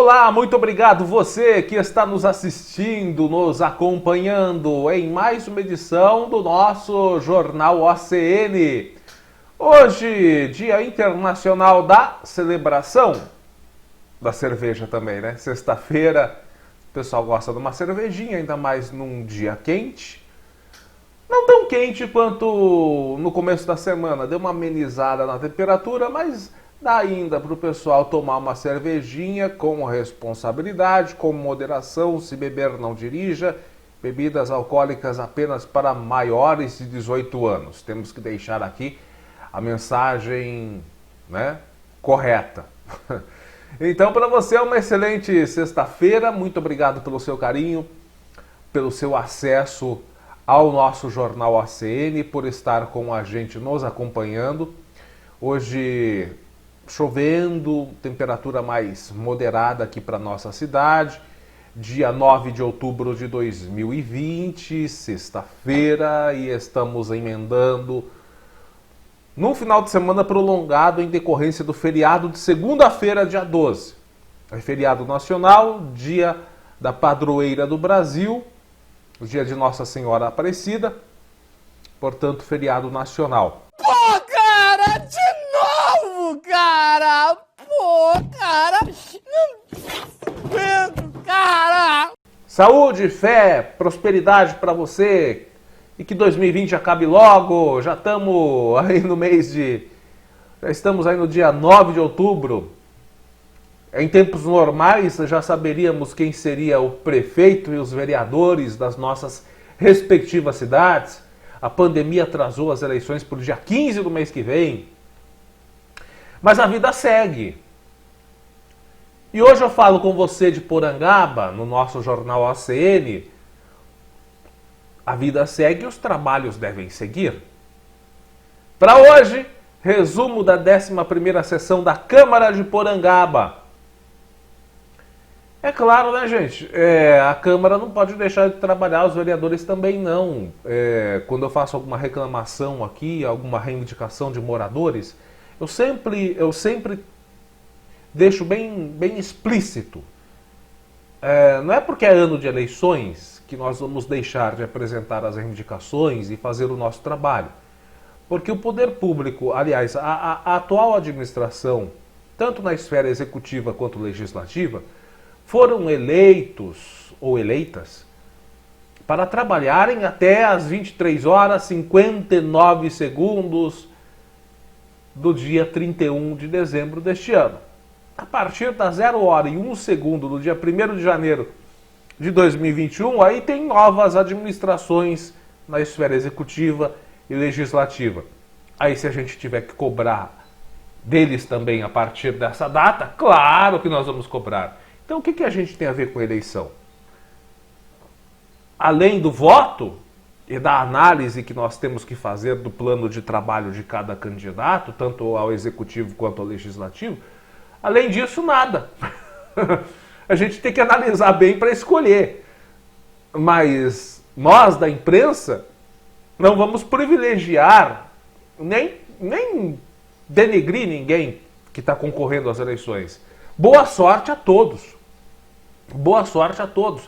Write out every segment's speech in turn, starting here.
Olá, muito obrigado você que está nos assistindo, nos acompanhando em mais uma edição do nosso Jornal OCN. Hoje, Dia Internacional da Celebração da Cerveja também, né? Sexta-feira, o pessoal gosta de uma cervejinha, ainda mais num dia quente. Não tão quente quanto no começo da semana, deu uma amenizada na temperatura, mas dá ainda para o pessoal tomar uma cervejinha com responsabilidade, com moderação, se beber não dirija, bebidas alcoólicas apenas para maiores de 18 anos. Temos que deixar aqui a mensagem, né, correta. Então, para você é uma excelente sexta-feira, muito obrigado pelo seu carinho, pelo seu acesso ao nosso Jornal OCN, por estar com a gente nos acompanhando. Hoje chovendo, temperatura mais moderada aqui para nossa cidade, dia 9 de outubro de 2020, sexta-feira, e estamos emendando num final de semana prolongado em decorrência do feriado de segunda-feira, dia 12. É feriado nacional, dia da padroeira do Brasil, o dia de Nossa Senhora Aparecida, portanto, feriado nacional. Pô, cara, de novo, cara! Pô, cara! Não aguento, cara! Saúde, fé, prosperidade para você e que 2020 acabe logo. Já estamos aí no mês de... Já estamos aí no dia 9 de outubro. Em tempos normais, já saberíamos quem seria o prefeito e os vereadores das nossas respectivas cidades. A pandemia atrasou as eleições para o dia 15 do mês que vem. Mas a vida segue. E hoje eu falo com você de Porangaba, no nosso Jornal OCN. A vida segue e os trabalhos devem seguir. Para hoje, resumo da 11ª sessão da Câmara de Porangaba. É claro, né, gente? A Câmara não pode deixar de trabalhar, os vereadores também não. Quando eu faço alguma reclamação aqui, alguma reivindicação de moradores, eu sempre deixo bem explícito. Não é porque é ano de eleições que nós vamos deixar de apresentar as reivindicações e fazer o nosso trabalho. Porque o poder público, aliás, a atual administração, tanto na esfera executiva quanto legislativa, foram eleitos ou eleitas para trabalharem até às 23 horas 59 segundos do dia 31 de dezembro deste ano. A partir das 0 hora e 1 segundo do dia 1º de janeiro de 2021, aí tem novas administrações na esfera executiva e legislativa. Aí se a gente tiver que cobrar deles também a partir dessa data, claro que nós vamos cobrar. Então, o que a gente tem a ver com a eleição? Além do voto e da análise que nós temos que fazer do plano de trabalho de cada candidato, tanto ao executivo quanto ao legislativo, além disso, nada. A gente tem que analisar bem para escolher. Mas nós, da imprensa, não vamos privilegiar, nem denegrir ninguém que está concorrendo às eleições. Boa sorte a todos. Boa sorte a todos.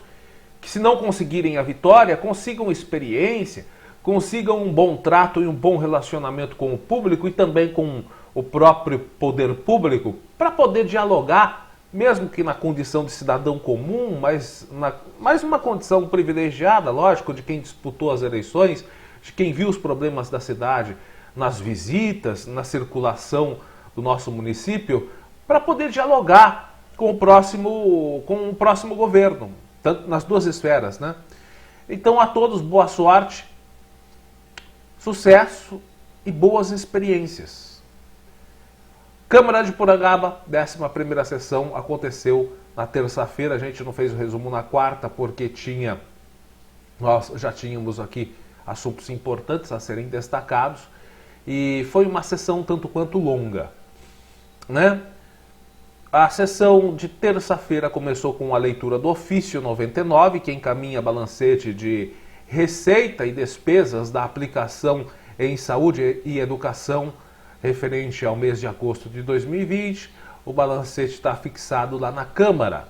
Que se não conseguirem a vitória, consigam experiência, consigam um bom trato e um bom relacionamento com o público e também com o próprio poder público, para poder dialogar, mesmo que na condição de cidadão comum, mas mais uma condição privilegiada, lógico, de quem disputou as eleições, de quem viu os problemas da cidade nas visitas, na circulação do nosso município, para poder dialogar com o próximo governo, tanto nas duas esferas, né? Então, a todos, boa sorte, sucesso e boas experiências. Câmara de Porangaba, 11ª sessão, aconteceu na terça-feira. A gente não fez o resumo na quarta, porque nós já tínhamos aqui assuntos importantes a serem destacados, e foi uma sessão tanto quanto longa, né? A sessão de terça-feira começou com a leitura do ofício 99, que encaminha balancete de receita e despesas da aplicação em saúde e educação referente ao mês de agosto de 2020. o balancete está fixado lá na Câmara.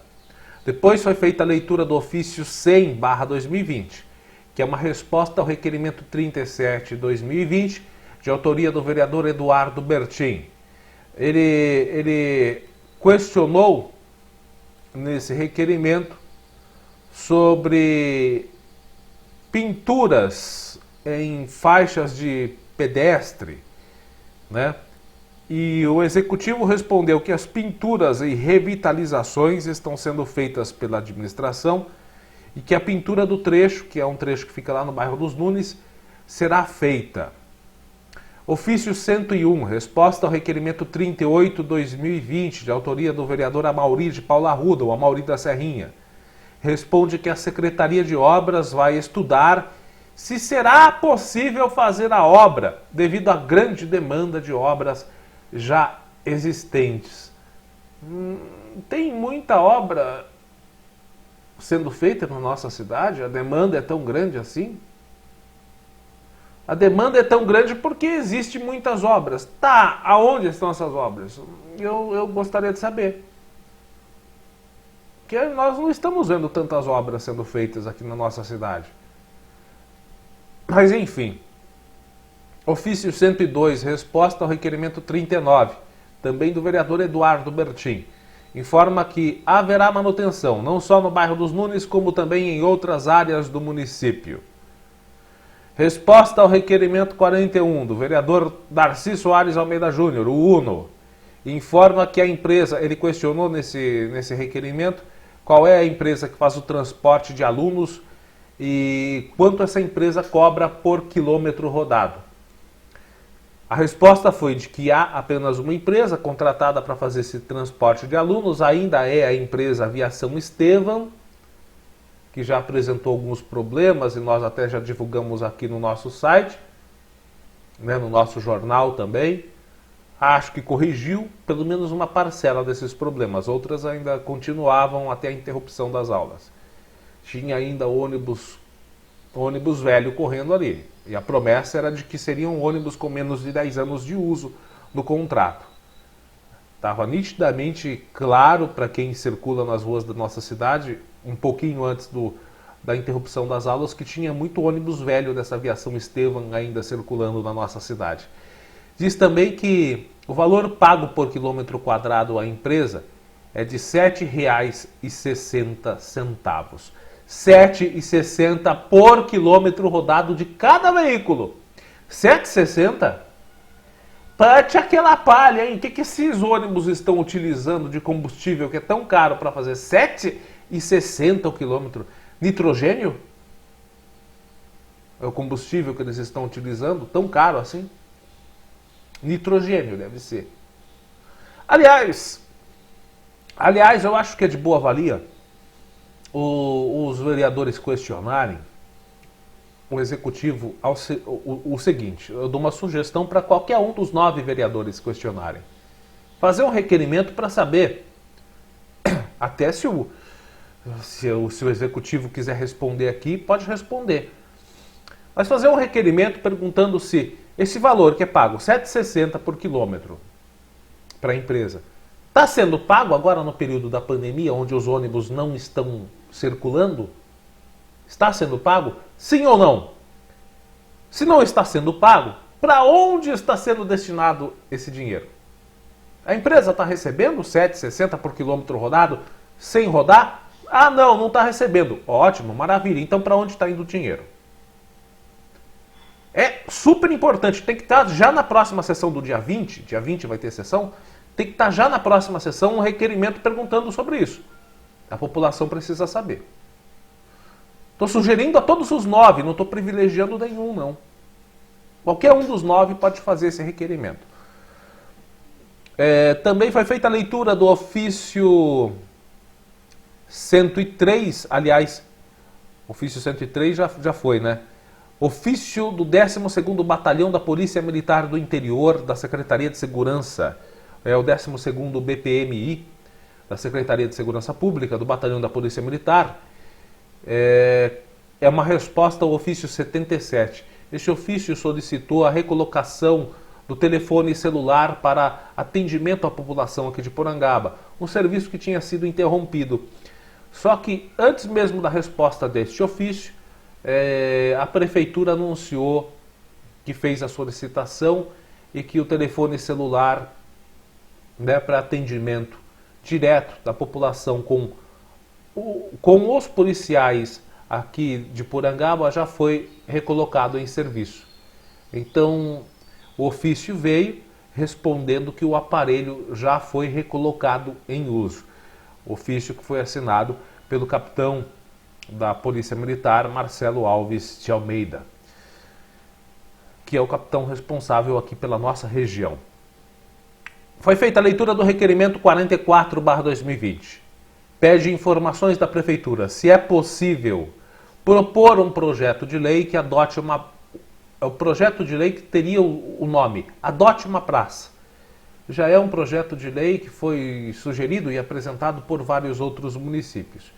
Depois foi feita a leitura do ofício 100/2020, que é uma resposta ao requerimento 37/2020, de autoria do vereador Eduardo Bertin. Ele questionou nesse requerimento sobre pinturas em faixas de pedestre, né? E o executivo respondeu que as pinturas e revitalizações estão sendo feitas pela administração e que a pintura do trecho, que é um trecho que fica lá no bairro dos Nunes, será feita. Ofício 101, resposta ao requerimento 38/2020, de autoria do vereador Amauri de Paula Arruda, o Amauri da Serrinha. Responde que a Secretaria de Obras vai estudar se será possível fazer a obra, devido à grande demanda de obras já existentes. Tem muita obra sendo feita na nossa cidade? A demanda é tão grande assim? A demanda é tão grande porque existe muitas obras. Tá, aonde estão essas obras? Eu gostaria de saber. Porque nós não estamos vendo tantas obras sendo feitas aqui na nossa cidade. Mas enfim. Ofício 102, resposta ao requerimento 39, também do vereador Eduardo Bertin. Informa que haverá manutenção, não só no bairro dos Nunes, como também em outras áreas do município. Resposta ao requerimento 41, do vereador Darcy Soares Almeida Júnior, o UNO. Informa que a empresa, ele questionou nesse requerimento, qual é a empresa que faz o transporte de alunos e quanto essa empresa cobra por quilômetro rodado. A resposta foi de que há apenas uma empresa contratada para fazer esse transporte de alunos, ainda é a empresa Aviação Estevam, que já apresentou alguns problemas e nós até já divulgamos aqui no nosso site, né, no nosso jornal também. Acho que corrigiu pelo menos uma parcela desses problemas, outras ainda continuavam até a interrupção das aulas. Tinha ainda ônibus velho correndo ali. E a promessa era de que seriam ônibus com menos de 10 anos de uso no contrato. Estava nitidamente claro para quem circula nas ruas da nossa cidade, um pouquinho antes da interrupção das aulas, que tinha muito ônibus velho dessa Aviação Estevam ainda circulando na nossa cidade. Diz também que o valor pago por quilômetro quadrado à empresa é de R$ 7,60. R$ 7,60 por quilômetro rodado de cada veículo. R$ 7,60? Pate aquela palha, hein? O que esses ônibus estão utilizando de combustível que é tão caro para fazer R$ 7,60 o quilômetro? Nitrogênio? É o combustível que eles estão utilizando? Tão caro assim? Nitrogênio deve ser. Aliás, eu acho que é de boa valia os vereadores questionarem o executivo o seguinte. Eu dou uma sugestão para qualquer um dos 9 vereadores questionarem. Fazer um requerimento para saber, até se o executivo quiser responder aqui, pode responder. Mas fazer um requerimento perguntando se esse valor que é pago, R$ 7,60 por quilômetro para a empresa, está sendo pago agora no período da pandemia, onde os ônibus não estão circulando? Está sendo pago? Sim ou não? Se não está sendo pago, para onde está sendo destinado esse dinheiro? A empresa está recebendo R$ 7,60 por quilômetro rodado sem rodar? Ah, não está recebendo. Ótimo, maravilha. Então, para onde está indo o dinheiro? É super importante. Tem que estar já na próxima sessão do dia 20. Dia 20 vai ter sessão. Tem que estar já na próxima sessão um requerimento perguntando sobre isso. A população precisa saber. Estou sugerindo a todos os 9, não estou privilegiando nenhum, não. Qualquer um dos 9 pode fazer esse requerimento. Também foi feita a leitura do ofício 103, aliás, ofício 103 já foi, né? Ofício do 12º Batalhão da Polícia Militar do Interior, da Secretaria de Segurança, é o 12º BPMI, da Secretaria de Segurança Pública, do Batalhão da Polícia Militar. É uma resposta ao ofício 77. Este ofício solicitou a recolocação do telefone celular para atendimento à população aqui de Porangaba, um serviço que tinha sido interrompido. Só que antes mesmo da resposta deste ofício, a prefeitura anunciou que fez a solicitação e que o telefone celular, né, para atendimento direto da população com os policiais aqui de Porangaba já foi recolocado em serviço. Então, o ofício veio respondendo que o aparelho já foi recolocado em uso. Ofício que foi assinado pelo capitão da Polícia Militar, Marcelo Alves de Almeida, que é o capitão responsável aqui pela nossa região. Foi feita a leitura do requerimento 44/2020. Pede informações da Prefeitura se é possível propor um projeto de lei que adote o projeto de lei que teria o nome Adote uma Praça. Já é um projeto de lei que foi sugerido e apresentado por vários outros municípios.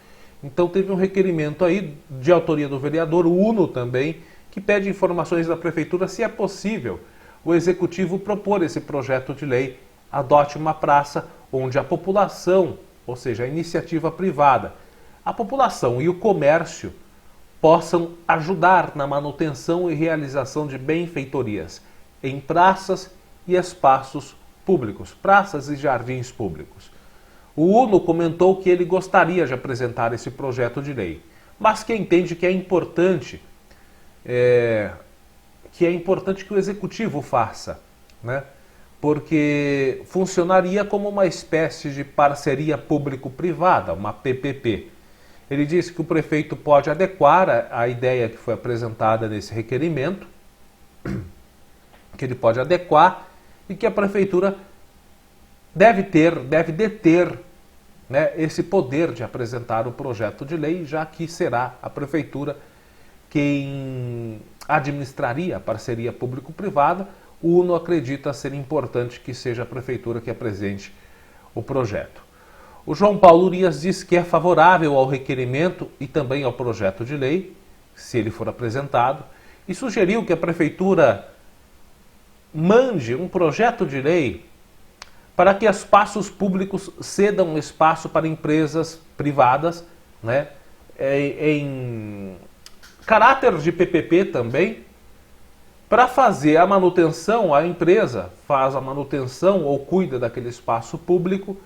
Então teve um requerimento aí de autoria do vereador Uno também, que pede informações da Prefeitura se é possível o Executivo propor esse projeto de lei Adote uma Praça, onde a população, ou seja, a iniciativa privada, a população e o comércio possam ajudar na manutenção e realização de benfeitorias em praças e espaços públicos, praças e jardins públicos. O Uno comentou que ele gostaria de apresentar esse projeto de lei, mas que entende que é importante que o Executivo faça, né? Porque funcionaria como uma espécie de parceria público-privada, uma PPP. Ele disse que o prefeito pode adequar a ideia que foi apresentada nesse requerimento, que ele pode adequar e que a prefeitura deve deter, né, esse poder de apresentar o projeto de lei, já que será a prefeitura quem administraria a parceria público-privada. O Uno acredita ser importante que seja a prefeitura que apresente o projeto. O João Paulo Urias diz que é favorável ao requerimento e também ao projeto de lei, se ele for apresentado, e sugeriu que a prefeitura mande um projeto de lei para que espaços públicos cedam espaço para empresas privadas, né, em caráter de PPP também, para fazer a manutenção. A empresa faz a manutenção ou cuida daquele espaço público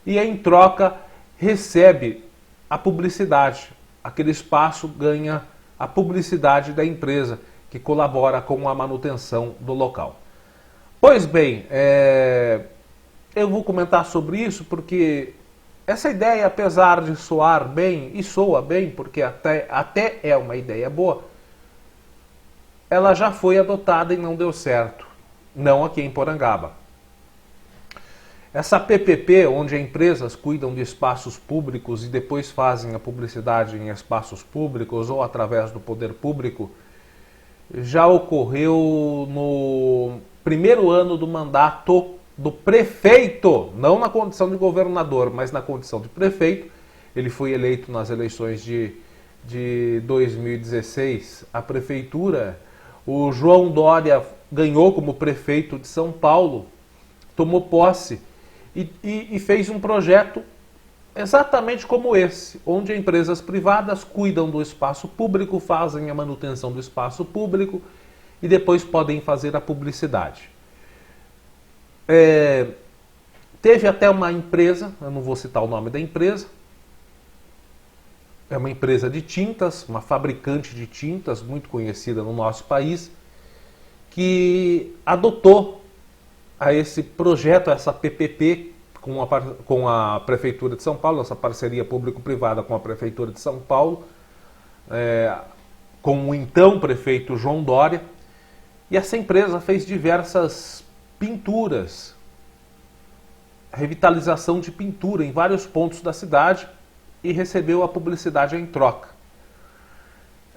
e, em troca, recebe a publicidade. Aquele espaço ganha a publicidade da empresa que colabora com a manutenção do local. Pois bem, eu vou comentar sobre isso porque essa ideia, apesar de soar bem, e soa bem porque até é uma ideia boa, ela já foi adotada e não deu certo, não aqui em Porangaba. Essa PPP, onde empresas cuidam de espaços públicos e depois fazem a publicidade em espaços públicos ou através do poder público, já ocorreu no primeiro ano do mandato do prefeito, não na condição de governador, mas na condição de prefeito. Ele foi eleito nas eleições de 2016 à prefeitura. O João Dória ganhou como prefeito de São Paulo, tomou posse e fez um projeto exatamente como esse, onde empresas privadas cuidam do espaço público, fazem a manutenção do espaço público e depois podem fazer a publicidade. Teve até uma empresa, eu não vou citar o nome da empresa, é uma empresa de tintas, uma fabricante de tintas muito conhecida no nosso país, que adotou a esse projeto, essa PPP, com a Prefeitura de São Paulo, essa parceria público-privada com a Prefeitura de São Paulo, com o então prefeito João Dória, e essa empresa fez diversas pinturas, revitalização de pintura em vários pontos da cidade, e recebeu a publicidade em troca.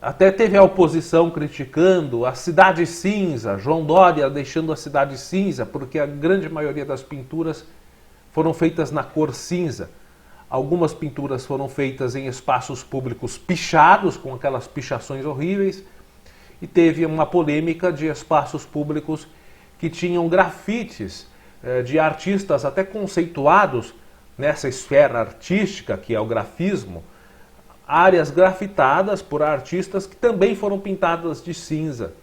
Até teve a oposição criticando a cidade cinza, João Dória deixando a cidade cinza, porque a grande maioria das pinturas foram feitas na cor cinza. Algumas pinturas foram feitas em espaços públicos pichados, com aquelas pichações horríveis, e teve uma polêmica de espaços públicos que tinham grafites de artistas até conceituados nessa esfera artística, que é o grafismo, áreas grafitadas por artistas que também foram pintadas de cinza.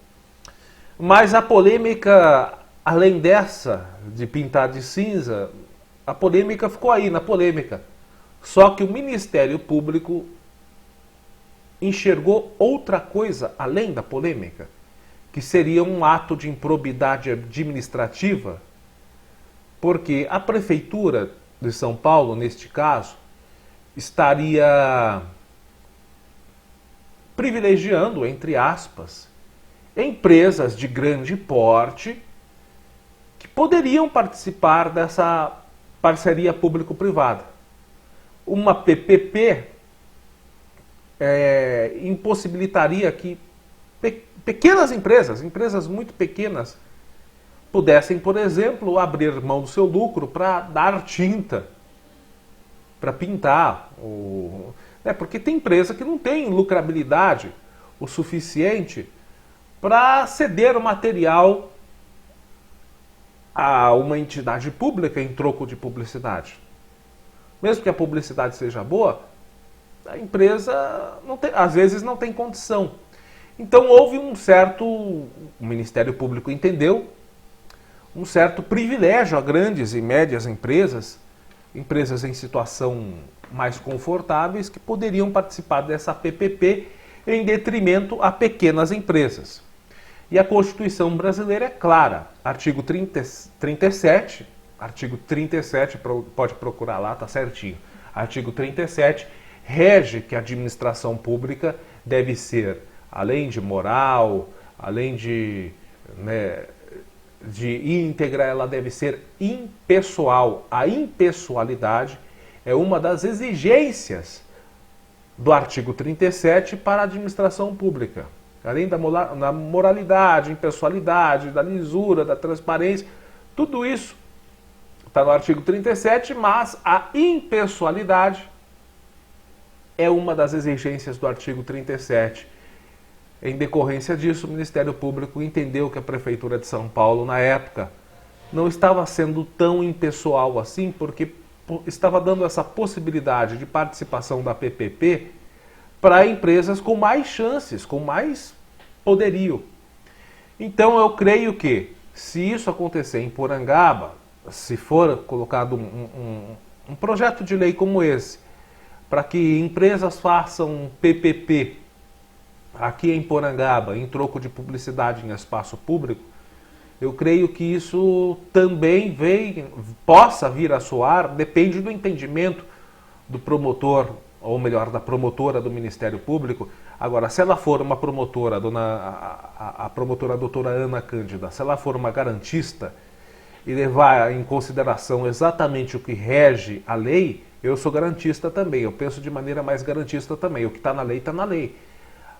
Mas a polêmica, além dessa, de pintar de cinza, a polêmica ficou aí, na polêmica. Só que o Ministério Público enxergou outra coisa além da polêmica, que seria um ato de improbidade administrativa, porque a Prefeitura de São Paulo, neste caso, estaria privilegiando, entre aspas, empresas de grande porte que poderiam participar dessa parceria público-privada. Uma PPP impossibilitaria que pequenas empresas muito pequenas, pudessem, por exemplo, abrir mão do seu lucro para dar tinta, para pintar. Porque tem empresa que não tem lucrabilidade o suficiente para ceder o material a uma entidade pública em troco de publicidade. Mesmo que a publicidade seja boa, a empresa às vezes não tem condição. Então houve o Ministério Público entendeu, um certo privilégio a grandes e médias empresas em situação mais confortáveis, que poderiam participar dessa PPP em detrimento a pequenas empresas. E a Constituição brasileira é clara, artigo 37, pode procurar lá, está certinho. Artigo 37 rege que a administração pública deve ser, além de moral, além de íntegra, ela deve ser impessoal. A impessoalidade é uma das exigências do artigo 37 para a administração pública. Além da moralidade, impessoalidade, da lisura, da transparência, tudo isso está no artigo 37, mas a impessoalidade é uma das exigências do artigo 37. Em decorrência disso, o Ministério Público entendeu que a Prefeitura de São Paulo, na época, não estava sendo tão impessoal assim, porque estava dando essa possibilidade de participação da PPP para empresas com mais chances, com mais poderio. Então eu creio que, se isso acontecer em Porangaba, se for colocado um projeto de lei como esse, para que empresas façam PPP aqui em Porangaba, em troco de publicidade em espaço público, eu creio que isso também possa vir a soar, depende do entendimento do promotor, ou melhor, da promotora do Ministério Público. Agora, se ela for uma promotora, a promotora doutora Ana Cândida, se ela for uma garantista e levar em consideração exatamente o que rege a lei, eu sou garantista também, eu penso de maneira mais garantista também. O que está na lei, está na lei.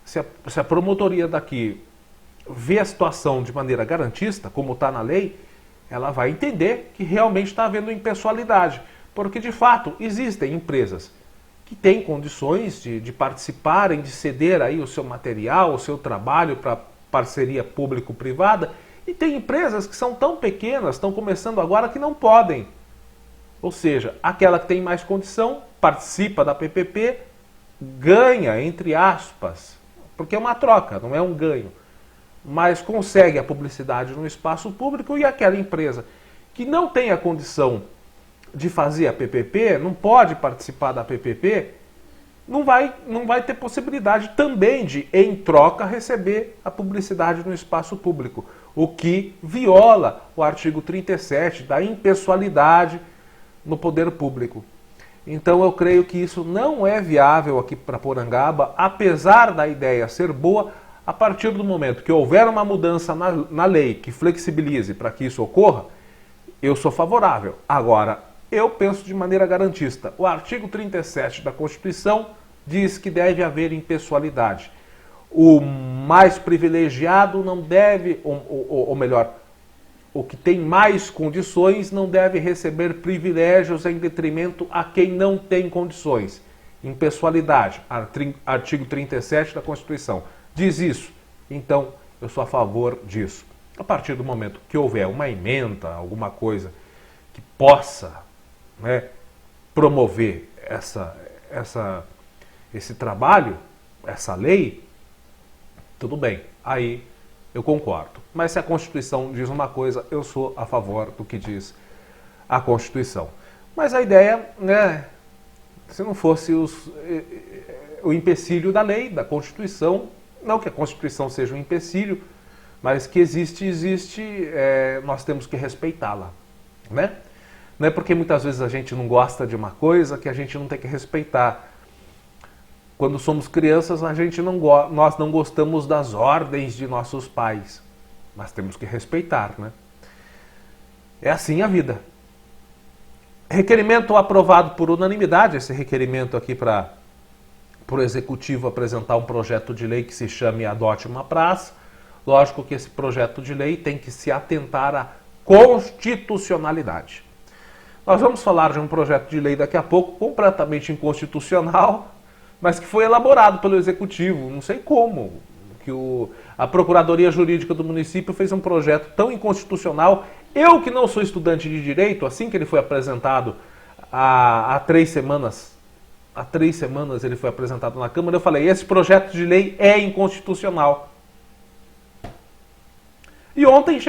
Se a promotoria daqui vê a situação de maneira garantista, como está na lei, ela vai entender que realmente está havendo impessoalidade. Porque, de fato, existem empresas que têm condições de participarem, de ceder aí o seu material, o seu trabalho para parceria público-privada, e tem empresas que são tão pequenas, estão começando agora, que não podem. Ou seja, aquela que tem mais condição participa da PPP, ganha, entre aspas, porque é uma troca, não é um ganho, mas consegue a publicidade no espaço público, e aquela empresa que não tem a condição de fazer a PPP, não pode participar da PPP, não vai ter possibilidade também de, em troca, receber a publicidade no espaço público, o que viola o artigo 37 da impessoalidade no poder público. Então eu creio que isso não é viável aqui para Porangaba, apesar da ideia ser boa. A partir do momento que houver uma mudança na lei que flexibilize para que isso ocorra, eu sou favorável. Agora, eu penso de maneira garantista. O artigo 37 da Constituição diz que deve haver impessoalidade. O mais privilegiado não deve, ou melhor, o que tem mais condições não deve receber privilégios em detrimento a quem não tem condições. Impessoalidade, artigo 37 da Constituição. Diz isso. Então, eu sou a favor disso. A partir do momento que houver uma emenda, alguma coisa que possa, né, promover esse trabalho, essa lei, tudo bem, aí eu concordo. Mas se a Constituição diz uma coisa, eu sou a favor do que diz a Constituição. Mas a ideia, né, se não fosse o empecilho da lei, da Constituição, não que a Constituição seja um empecilho, mas que existe, nós temos que respeitá-la, né? Não é porque muitas vezes a gente não gosta de uma coisa que a gente não tem que respeitar. Quando somos crianças, nós não gostamos das ordens de nossos pais, mas temos que respeitar, né? É assim a vida. Requerimento aprovado por unanimidade, esse requerimento aqui para o Executivo apresentar um projeto de lei que se chame Adote uma Praça. Lógico que esse projeto de lei tem que se atentar à constitucionalidade. Nós vamos falar de um projeto de lei daqui a pouco completamente inconstitucional, mas que foi elaborado pelo Executivo, não sei como, que a Procuradoria Jurídica do município fez um projeto tão inconstitucional. Eu, que não sou estudante de Direito, assim que ele foi apresentado há 3 semanas, ele foi apresentado na Câmara, eu falei, esse projeto de lei é inconstitucional. E ontem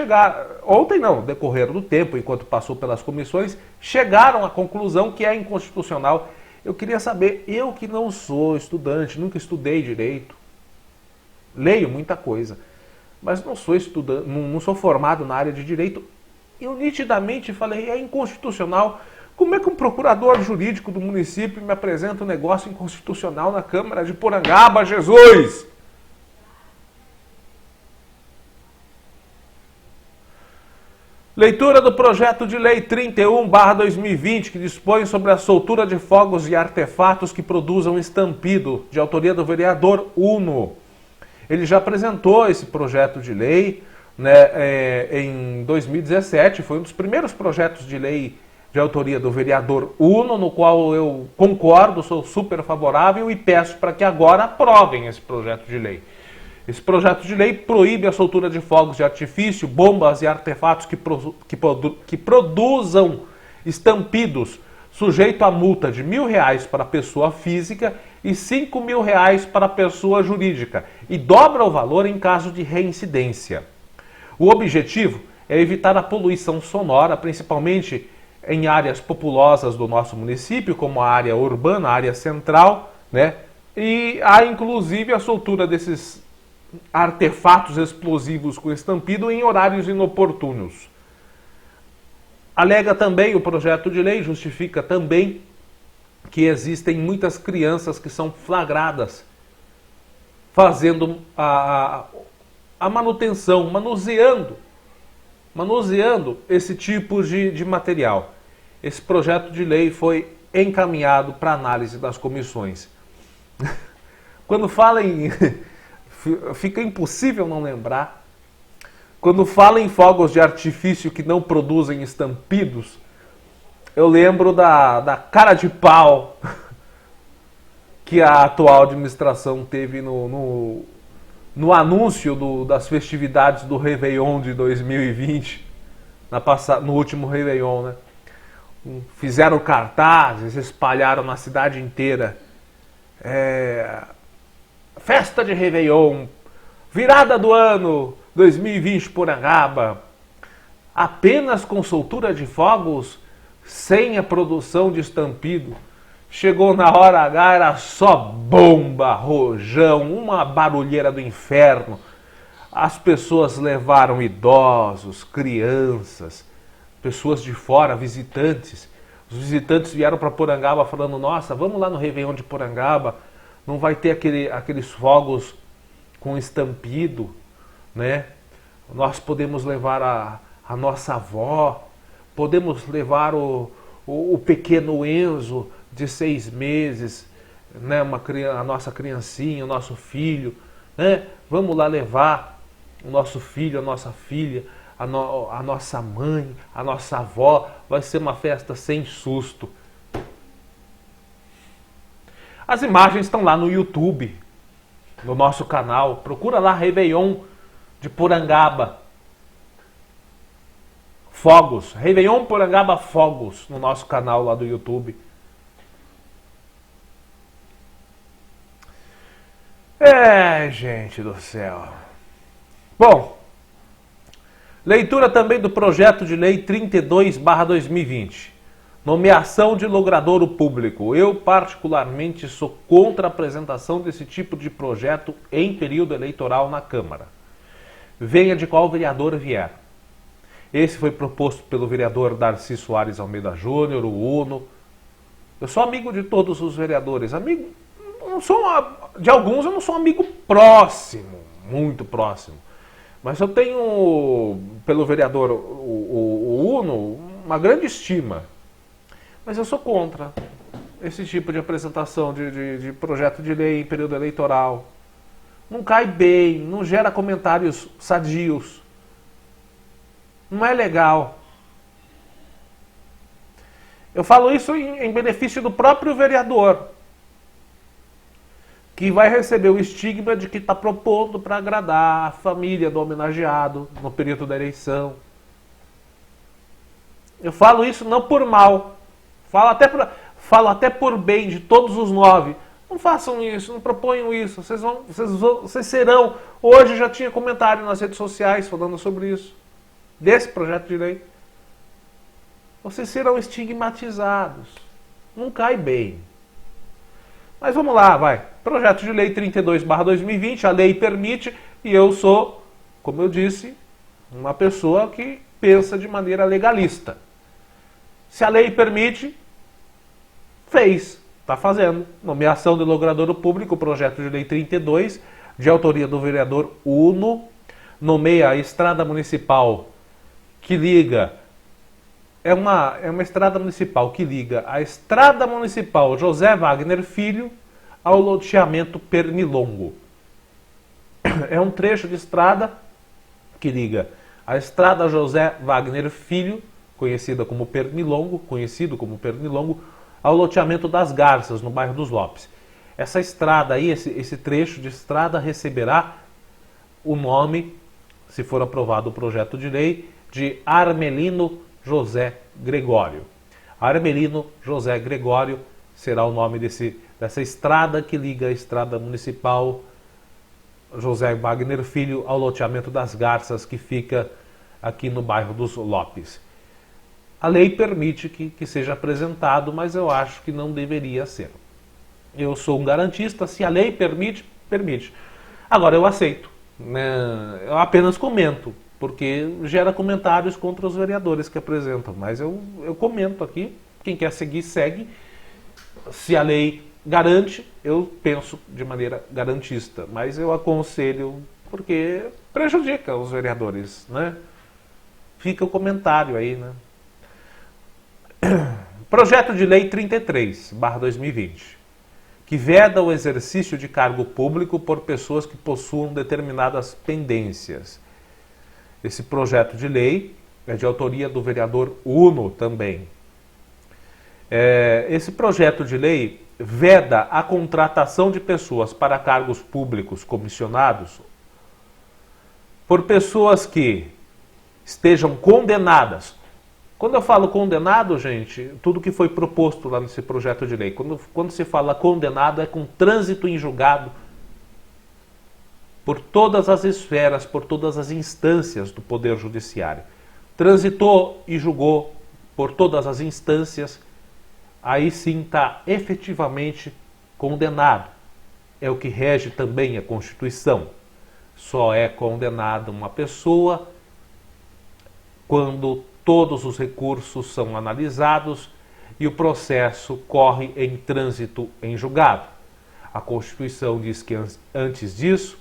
não, no decorrer do tempo, enquanto passou pelas comissões, chegaram à conclusão que é inconstitucional. Eu queria saber, eu que não sou estudante, nunca estudei direito, leio muita coisa, mas não sou estudante, não sou formado na área de direito, eu nitidamente falei, é inconstitucional. Como é que um procurador jurídico do município me apresenta um negócio inconstitucional na Câmara de Porangaba, Jesus? Leitura do projeto de lei 31/2020, que dispõe sobre a soltura de fogos e artefatos que produzam estampido, de autoria do vereador Uno. Ele já apresentou esse projeto de lei, né, em 2017, foi um dos primeiros projetos de lei de autoria do vereador Uno, no qual eu concordo, sou super favorável e peço para que agora aprovem esse projeto de lei. Esse projeto de lei proíbe a soltura de fogos de artifício, bombas e artefatos que produzam estampidos, sujeito a multa de R$1.000 para a pessoa física e R$5.000 para a pessoa jurídica, e dobra o valor em caso de reincidência. O objetivo é evitar a poluição sonora, principalmente em áreas populosas do nosso município, como a área urbana, a área central, né? E há inclusive a soltura desses artefatos explosivos com estampido em horários inoportunos. Alega também o projeto de lei, justifica também que existem muitas crianças que são flagradas fazendo a manutenção, manuseando esse tipo de material. Esse projeto de lei foi encaminhado para análise das comissões. Quando fala em... Fica impossível não lembrar. Quando fala em fogos de artifício que não produzem estampidos, eu lembro da cara de pau que a atual administração teve no anúncio das festividades do Réveillon de 2020, no último Réveillon, né? Fizeram cartazes, espalharam na cidade inteira. Festa de Réveillon, virada do ano 2020 Porangaba, apenas com soltura de fogos, sem a produção de estampido. Chegou na hora H, era só bomba, rojão, uma barulheira do inferno. As pessoas levaram idosos, crianças, pessoas de fora, visitantes. Os visitantes vieram para Porangaba falando, nossa, vamos lá no Réveillon de Porangaba, não vai ter aqueles fogos com estampido, né? Nós podemos levar a nossa avó, podemos levar o pequeno Enzo de 6 meses, né? A nossa criancinha, o nosso filho, né? Vamos lá levar o nosso filho, a nossa filha, a nossa mãe, a nossa avó. Vai ser uma festa sem susto. As imagens estão lá no YouTube, no nosso canal. Procura lá Réveillon de Porangaba. fogos. Réveillon Porangaba Fogos no nosso canal lá do YouTube. Gente do céu. Bom, leitura também do projeto de lei 32/2020. Nomeação de logradouro público. Eu, particularmente, sou contra a apresentação desse tipo de projeto em período eleitoral na Câmara. Venha de qual vereador vier. Esse foi proposto pelo vereador Darcy Soares Almeida Júnior, o Uno. Eu sou amigo de todos os vereadores. Amigo, não sou de alguns eu não sou amigo próximo, muito próximo. Mas eu tenho, pelo vereador o Uno, uma grande estima. Mas eu sou contra esse tipo de apresentação de projeto de lei em período eleitoral. Não cai bem, não gera comentários sadios. Não é legal. Eu falo isso em benefício do próprio vereador, que vai receber o estigma de que está propondo para agradar a família do homenageado no período da eleição. Eu falo isso não por mal, falo até por bem de todos os 9. Não façam isso, não proponham isso. Vocês serão. Hoje já tinha comentário nas redes sociais falando sobre isso, desse projeto de lei. Vocês serão estigmatizados. Não cai bem. Mas vamos lá, vai. Projeto de lei 32/2020, a lei permite, e eu sou, como eu disse, uma pessoa que pensa de maneira legalista. Se a lei permite, fez, está fazendo. Nomeação de logradouro público, projeto de lei 32, de autoria do vereador Uno, nomeia a estrada municipal que liga, é uma estrada municipal que liga a estrada municipal José Wagner Filho ao loteamento Pernilongo. É um trecho de estrada que liga a estrada José Wagner Filho, conhecido como Pernilongo, ao loteamento das Garças, no bairro dos Lopes. Essa estrada aí, esse trecho de estrada receberá o nome, se for aprovado o projeto de lei, de Armelino José Gregório. Armelino José Gregório será o nome dessa estrada que liga a estrada municipal José Wagner Filho ao loteamento das Garças, que fica aqui no bairro dos Lopes. A lei permite que seja apresentado, mas eu acho que não deveria ser. Eu sou um garantista, se a lei permite, permite. Agora eu aceito, né? Eu apenas comento, porque gera comentários contra os vereadores que apresentam, mas eu comento aqui, quem quer seguir, segue. Se a lei garante, eu penso de maneira garantista, mas eu aconselho porque prejudica os vereadores, né? Fica o comentário aí, né? Projeto de lei 33/2020, que veda o exercício de cargo público por pessoas que possuam determinadas pendências. Esse projeto de lei é de autoria do vereador Uno também. Esse projeto de lei veda a contratação de pessoas para cargos públicos comissionados por pessoas que estejam condenadas. Quando eu falo condenado, gente, tudo que foi proposto lá nesse projeto de lei, quando se fala condenado é com trânsito em julgado por todas as esferas, por todas as instâncias do Poder Judiciário. Transitou e julgou por todas as instâncias, aí sim está efetivamente condenado. É o que rege também a Constituição. Só é condenada uma pessoa quando todos os recursos são analisados e o processo corre em trânsito em julgado. A Constituição diz que antes disso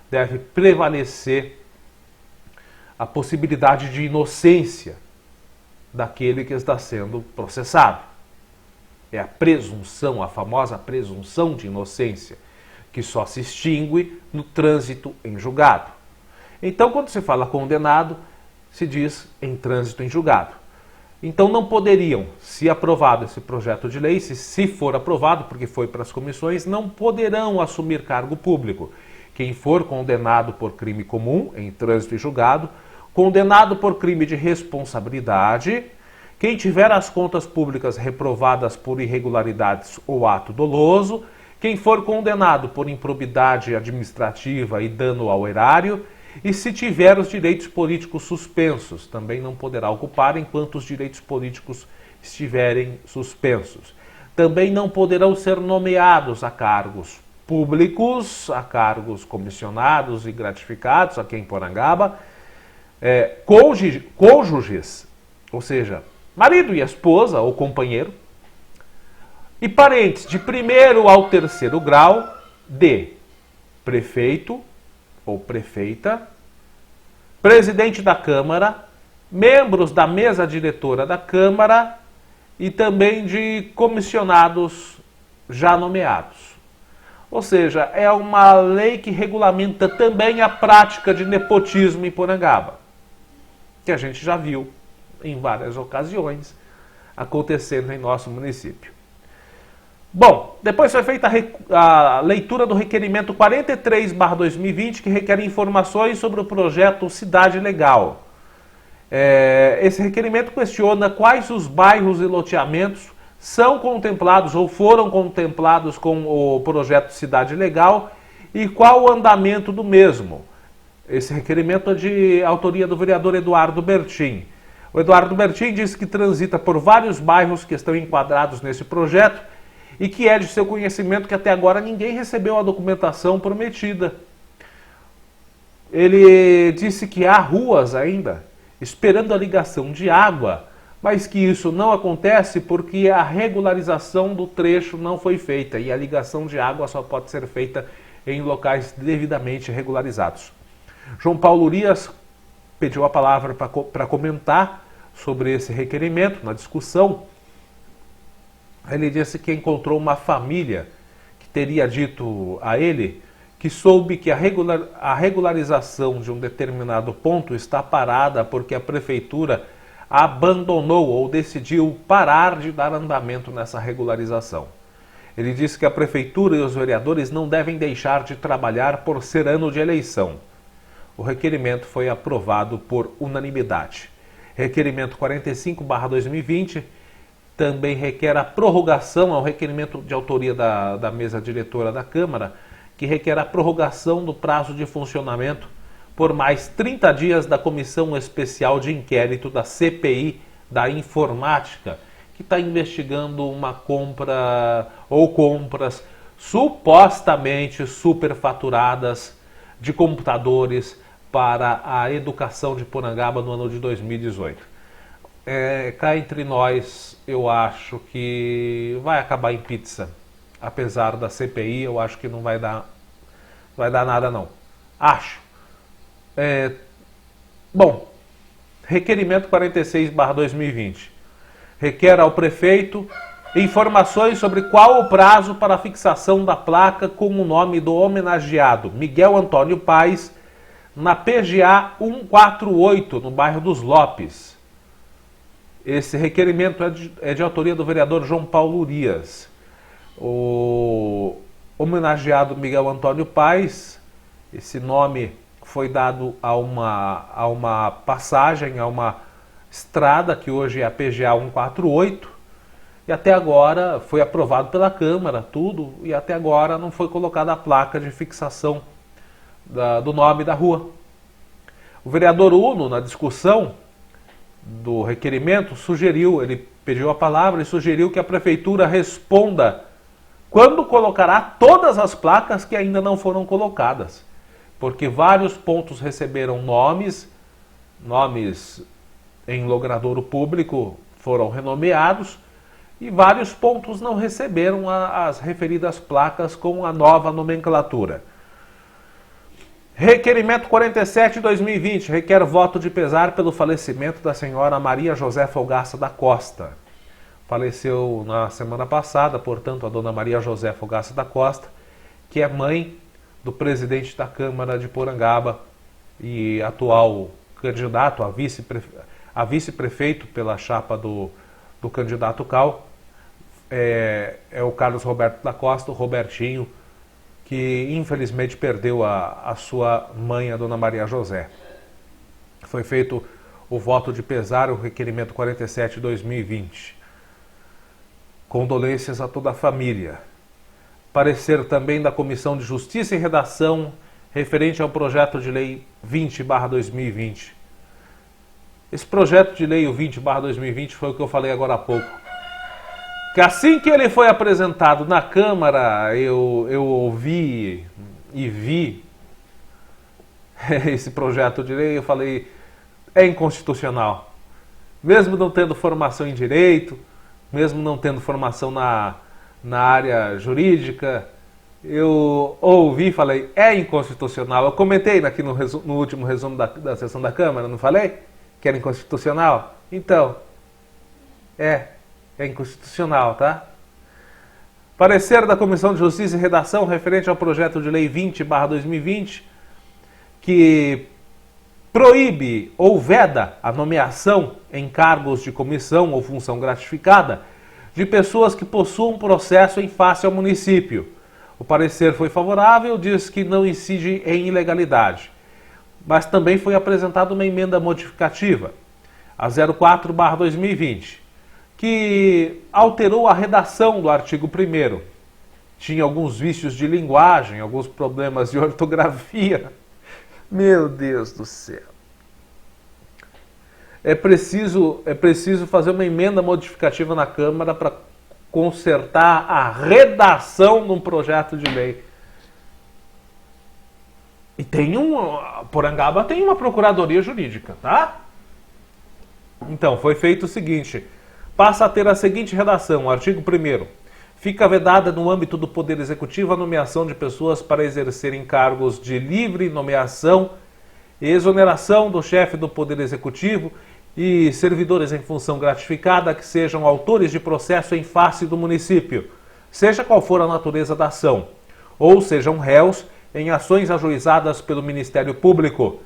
deve prevalecer a possibilidade de inocência daquele que está sendo processado. É a presunção, a famosa presunção de inocência, que só se extingue no trânsito em julgado. Então, quando se fala condenado, se diz em trânsito em julgado. Então não poderiam, se aprovado esse projeto de lei, se for aprovado, porque foi para as comissões, não poderão assumir cargo público. Quem for condenado por crime comum, em trânsito em julgado, condenado por crime de responsabilidade, quem tiver as contas públicas reprovadas por irregularidades ou ato doloso, quem for condenado por improbidade administrativa e dano ao erário, e se tiver os direitos políticos suspensos, também não poderá ocupar enquanto os direitos políticos estiverem suspensos. Também não poderão ser nomeados a cargos públicos, a cargos comissionados e gratificados aqui em Porangaba, cônjuges, ou seja, marido e esposa ou companheiro, e parentes de primeiro ao terceiro grau de prefeito ou prefeita, presidente da Câmara, membros da mesa diretora da Câmara e também de comissionados já nomeados. Ou seja, é uma lei que regulamenta também a prática de nepotismo em Porangaba, que a gente já viu em várias ocasiões acontecendo em nosso município. Bom, depois foi feita a leitura do requerimento 43/2020, que requer informações sobre o projeto Cidade Legal. Esse requerimento questiona quais os bairros e loteamentos são contemplados ou foram contemplados com o projeto Cidade Legal e qual o andamento do mesmo. Esse requerimento é de autoria do vereador Eduardo Bertin. O Eduardo Bertin diz que transita por vários bairros que estão enquadrados nesse projeto e que é de seu conhecimento que até agora ninguém recebeu a documentação prometida. Ele disse que há ruas ainda esperando a ligação de água, mas que isso não acontece porque a regularização do trecho não foi feita e a ligação de água só pode ser feita em locais devidamente regularizados. João Paulo Urias pediu a palavra para comentar sobre esse requerimento na discussão. Ele disse que encontrou uma família que teria dito a ele que soube que a regularização de um determinado ponto está parada porque a prefeitura abandonou ou decidiu parar de dar andamento nessa regularização. Ele disse que a prefeitura e os vereadores não devem deixar de trabalhar por ser ano de eleição. O requerimento foi aprovado por unanimidade. Requerimento 45/2020 também requer a prorrogação, é um requerimento de autoria da mesa diretora da Câmara, que requer a prorrogação do prazo de funcionamento por mais 30 dias da Comissão Especial de Inquérito da CPI da Informática, que está investigando uma compra ou compras supostamente superfaturadas de computadores para a educação de Porangaba no ano de 2018. Cá entre nós, eu acho que vai acabar em pizza. Apesar da CPI, eu acho que não vai dar nada não. Acho. Bom, requerimento 46/2020. Requer ao prefeito informações sobre qual o prazo para a fixação da placa com o nome do homenageado Miguel Antônio Paes na PGA 148, no bairro dos Lopes. Esse requerimento é de autoria do vereador João Paulo Urias. O homenageado Miguel Antônio Paes, esse nome foi dado a uma passagem, a uma estrada que hoje é a PGA 148, e até agora foi aprovado pela Câmara, tudo, e até agora não foi colocada a placa de fixação do nome da rua. O vereador Uno, na discussão do requerimento, ele pediu a palavra e sugeriu que a prefeitura responda quando colocará todas as placas que ainda não foram colocadas, porque vários pontos receberam nomes em logradouro público foram renomeados e vários pontos não receberam as referidas placas com a nova nomenclatura. Requerimento 47/2020 requer voto de pesar pelo falecimento da senhora Maria José Fogaça da Costa. Faleceu na semana passada, portanto, a dona Maria José Fogaça da Costa, que é mãe do presidente da Câmara de Porangaba e atual candidato a vice-prefeito pela chapa do candidato Cal, é o Carlos Roberto da Costa, o Robertinho, que infelizmente perdeu a sua mãe, a dona Maria José. Foi feito o voto de pesar, o requerimento 47/2020. Condolências a toda a família. Parecer também da Comissão de Justiça e Redação referente ao projeto de lei 20/2020. Esse projeto de lei, o 20/2020, foi o que eu falei agora há pouco. Que assim que ele foi apresentado na Câmara, eu ouvi e vi esse projeto de lei, eu falei, é inconstitucional. Mesmo não tendo formação em direito, mesmo não tendo formação na área jurídica, eu ouvi e falei, é inconstitucional. Eu comentei aqui no último resumo da sessão da Câmara, não falei? Que era inconstitucional? Então, é inconstitucional, tá? Parecer da Comissão de Justiça e Redação referente ao projeto de lei 20/2020, que proíbe ou veda a nomeação em cargos de comissão ou função gratificada de pessoas que possuam processo em face ao município. O parecer foi favorável, diz que não incide em ilegalidade. Mas também foi apresentada uma emenda modificativa, a 04/2020, que alterou a redação do artigo 1º. Tinha alguns vícios de linguagem, alguns problemas de ortografia. Meu Deus do céu. É preciso fazer uma emenda modificativa na Câmara para consertar a redação de um projeto de lei. E Porangaba tem uma procuradoria jurídica, tá? Então, foi feito o seguinte, passa a ter a seguinte redação, artigo 1º. Fica vedada no âmbito do Poder Executivo a nomeação de pessoas para exercerem cargos de livre nomeação e exoneração do chefe do Poder Executivo e servidores em função gratificada que sejam autores de processo em face do município, seja qual for a natureza da ação, ou sejam réus em ações ajuizadas pelo Ministério Público,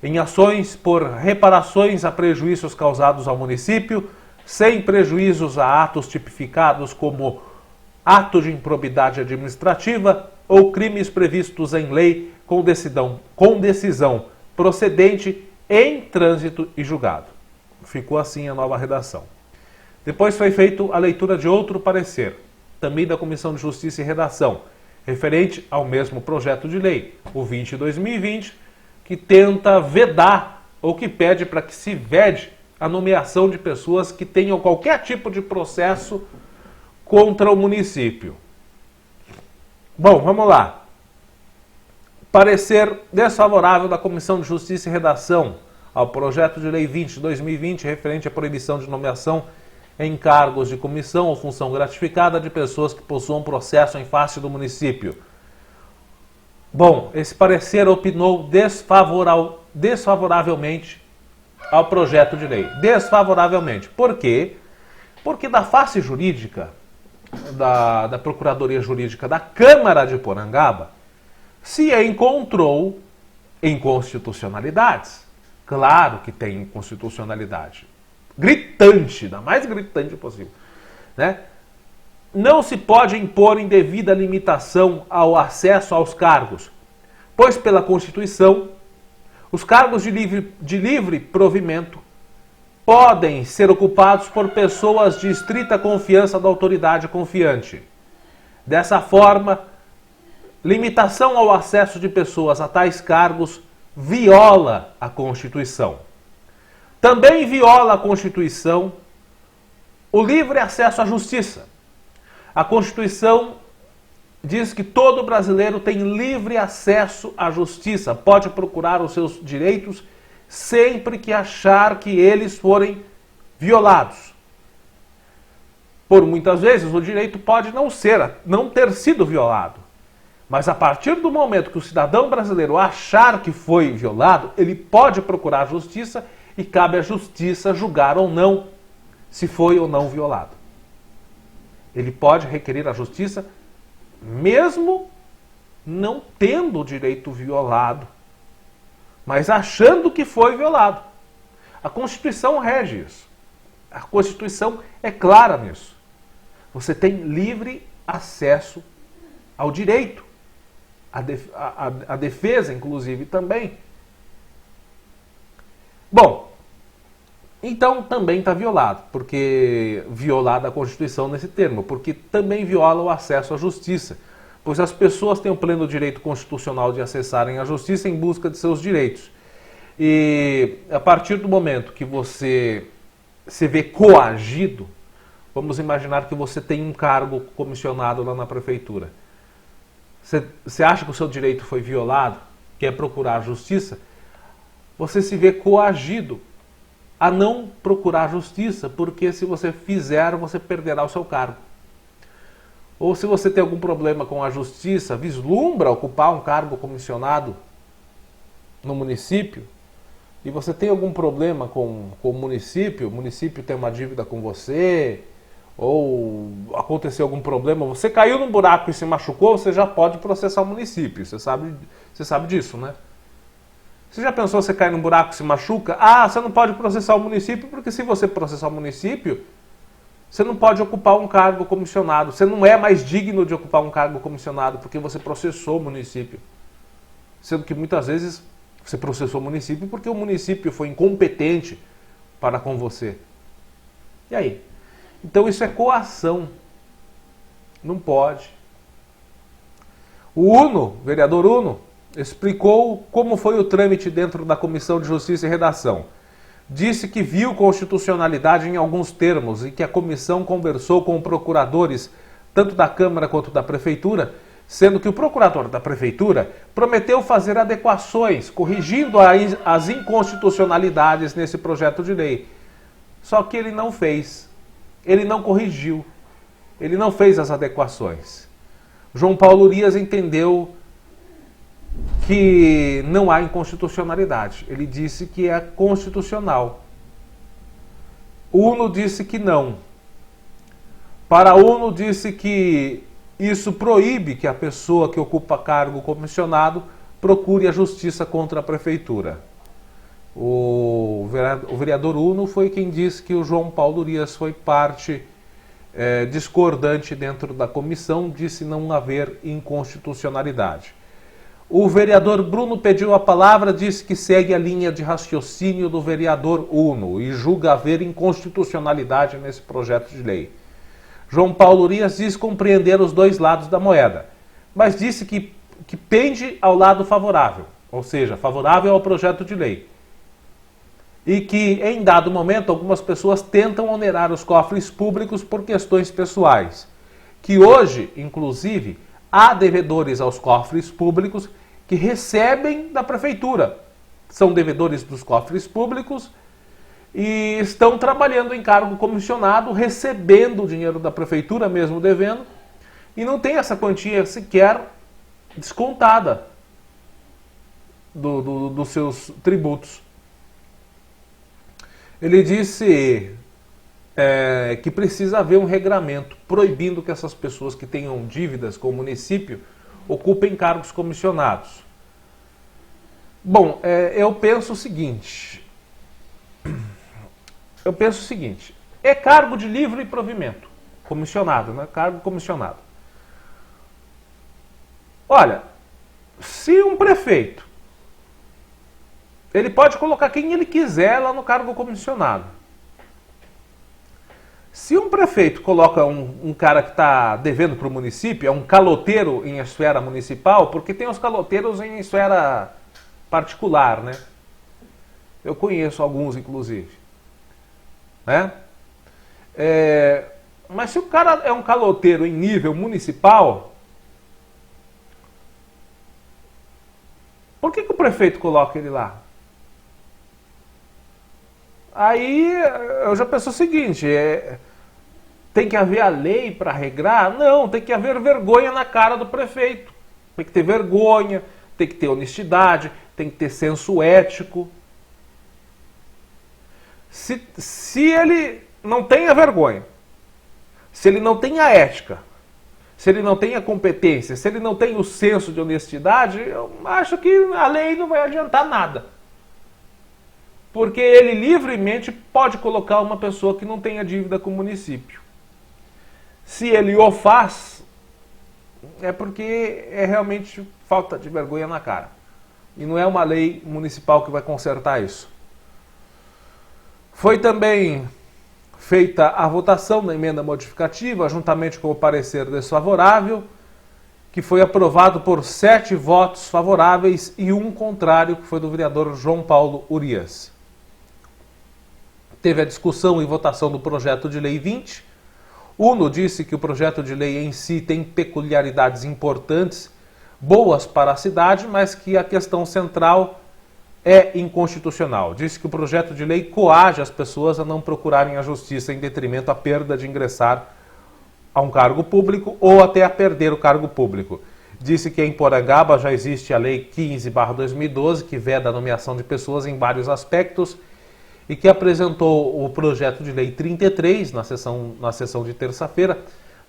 em ações por reparações a prejuízos causados ao município, sem prejuízos a atos tipificados como ato de improbidade administrativa ou crimes previstos em lei com decisão procedente em trânsito e julgado. Ficou assim a nova redação. Depois foi feita a leitura de outro parecer, também da Comissão de Justiça e Redação, referente ao mesmo projeto de lei, o 20/2020, que tenta vedar ou que pede para que se vede a nomeação de pessoas que tenham qualquer tipo de processo contra o município. Bom, vamos lá. Parecer desfavorável da Comissão de Justiça e Redação ao projeto de lei 20/2020 referente à proibição de nomeação em cargos de comissão ou função gratificada de pessoas que possuam processo em face do município. Bom, esse parecer opinou desfavoravelmente ao projeto de lei. Desfavoravelmente. Por quê? Porque da face jurídica, da Procuradoria Jurídica da Câmara de Porangaba, se encontrou inconstitucionalidades. Claro que tem inconstitucionalidade. Gritante, da mais gritante possível. Né? Não se pode impor indevida limitação ao acesso aos cargos, pois pela Constituição, os cargos de livre provimento podem ser ocupados por pessoas de estrita confiança da autoridade confiante. Dessa forma, limitação ao acesso de pessoas a tais cargos viola a Constituição. Também viola a Constituição o livre acesso à justiça. A Constituição diz que todo brasileiro tem livre acesso à justiça, pode procurar os seus direitos sempre que achar que eles forem violados. Por muitas vezes o direito pode não ter sido violado. Mas a partir do momento que o cidadão brasileiro achar que foi violado, ele pode procurar a justiça e cabe à justiça julgar ou não se foi ou não violado. Ele pode requerer a justiça mesmo não tendo o direito violado, mas achando que foi violado. A Constituição rege isso. A Constituição é clara nisso. Você tem livre acesso ao direito. A defesa, inclusive, também. Bom, então também está violado, porque violada a Constituição nesse termo, porque também viola o acesso à justiça, pois as pessoas têm o pleno direito constitucional de acessarem a justiça em busca de seus direitos. E a partir do momento que você se vê coagido, vamos imaginar que você tem um cargo comissionado lá na prefeitura. Você acha que o seu direito foi violado, quer procurar justiça, você se vê coagido a não procurar justiça, porque se você fizer, você perderá o seu cargo. Ou se você tem algum problema com a justiça, vislumbra ocupar um cargo comissionado no município, e você tem algum problema com o município tem uma dívida com você, ou aconteceu algum problema, você caiu num buraco e se machucou, você já pode processar o município. Você sabe disso, né? Você já pensou você cai num buraco e se machuca? Ah, você não pode processar o município, porque se você processar o município, você não pode ocupar um cargo comissionado. Você não é mais digno de ocupar um cargo comissionado, porque você processou o município. Sendo que muitas vezes você processou o município porque o município foi incompetente para com você. E aí? Então isso é coação. Não pode. O vereador Uno, explicou como foi o trâmite dentro da Comissão de Justiça e Redação. Disse que viu constitucionalidade em alguns termos e que a comissão conversou com procuradores, tanto da Câmara quanto da Prefeitura, sendo que o procurador da Prefeitura prometeu fazer adequações, corrigindo as inconstitucionalidades nesse projeto de lei. Só que ele não fez. Ele não corrigiu. Ele não fez as adequações. João Paulo Urias entendeu que não há inconstitucionalidade. Ele disse que é constitucional. Uno disse que não. Para Uno disse que isso proíbe que a pessoa que ocupa cargo comissionado procure a justiça contra a prefeitura. O vereador Uno foi quem disse que o João Paulo Urias foi parte discordante dentro da comissão, disse não haver inconstitucionalidade. O vereador Bruno pediu a palavra, disse que segue a linha de raciocínio do vereador Uno e julga haver inconstitucionalidade nesse projeto de lei. João Paulo Urias diz compreender os dois lados da moeda, mas disse que pende ao lado favorável, ou seja, favorável ao projeto de lei. E que, em dado momento, algumas pessoas tentam onerar os cofres públicos por questões pessoais. Que hoje, inclusive, há devedores aos cofres públicos que recebem da prefeitura. São devedores dos cofres públicos e estão trabalhando em cargo comissionado, recebendo o dinheiro da prefeitura, mesmo devendo, e não tem essa quantia sequer descontada dos seus tributos. Ele disse que precisa haver um regramento proibindo que essas pessoas que tenham dívidas com o município ocupem cargos comissionados. Bom, eu penso o seguinte. É cargo de livre provimento, comissionado, né? Cargo comissionado. Olha, se um prefeito, ele pode colocar quem ele quiser lá no cargo comissionado. Se um prefeito coloca um cara que está devendo para o município, é um caloteiro em esfera municipal, porque tem os caloteiros em esfera particular, né? Eu conheço alguns, inclusive. Né? Mas se o cara é um caloteiro em nível municipal, por que o prefeito coloca ele lá? Aí eu já penso o seguinte, tem que haver a lei para regrar? Não, tem que haver vergonha na cara do prefeito. Tem que ter vergonha, tem que ter honestidade, tem que ter senso ético. Se ele não tem a vergonha, se ele não tem a ética, se ele não tem a competência, se ele não tem o senso de honestidade, eu acho que a lei não vai adiantar nada. Porque ele livremente pode colocar uma pessoa que não tenha dívida com o município. Se ele o faz, é porque é realmente falta de vergonha na cara. E não é uma lei municipal que vai consertar isso. Foi também feita a votação da emenda modificativa, juntamente com o parecer desfavorável, que foi aprovado por 7 votos favoráveis e 1 contrário, que foi do vereador João Paulo Urias. Teve a discussão e votação do projeto de lei 20. Uno disse que o projeto de lei em si tem peculiaridades importantes, boas para a cidade, mas que a questão central é inconstitucional. Disse que o projeto de lei coage as pessoas a não procurarem a justiça em detrimento à perda de ingressar a um cargo público ou até a perder o cargo público. Disse que em Porangaba já existe a Lei 15/2012, que veda a nomeação de pessoas em vários aspectos, e que apresentou o projeto de lei 33 na sessão de terça-feira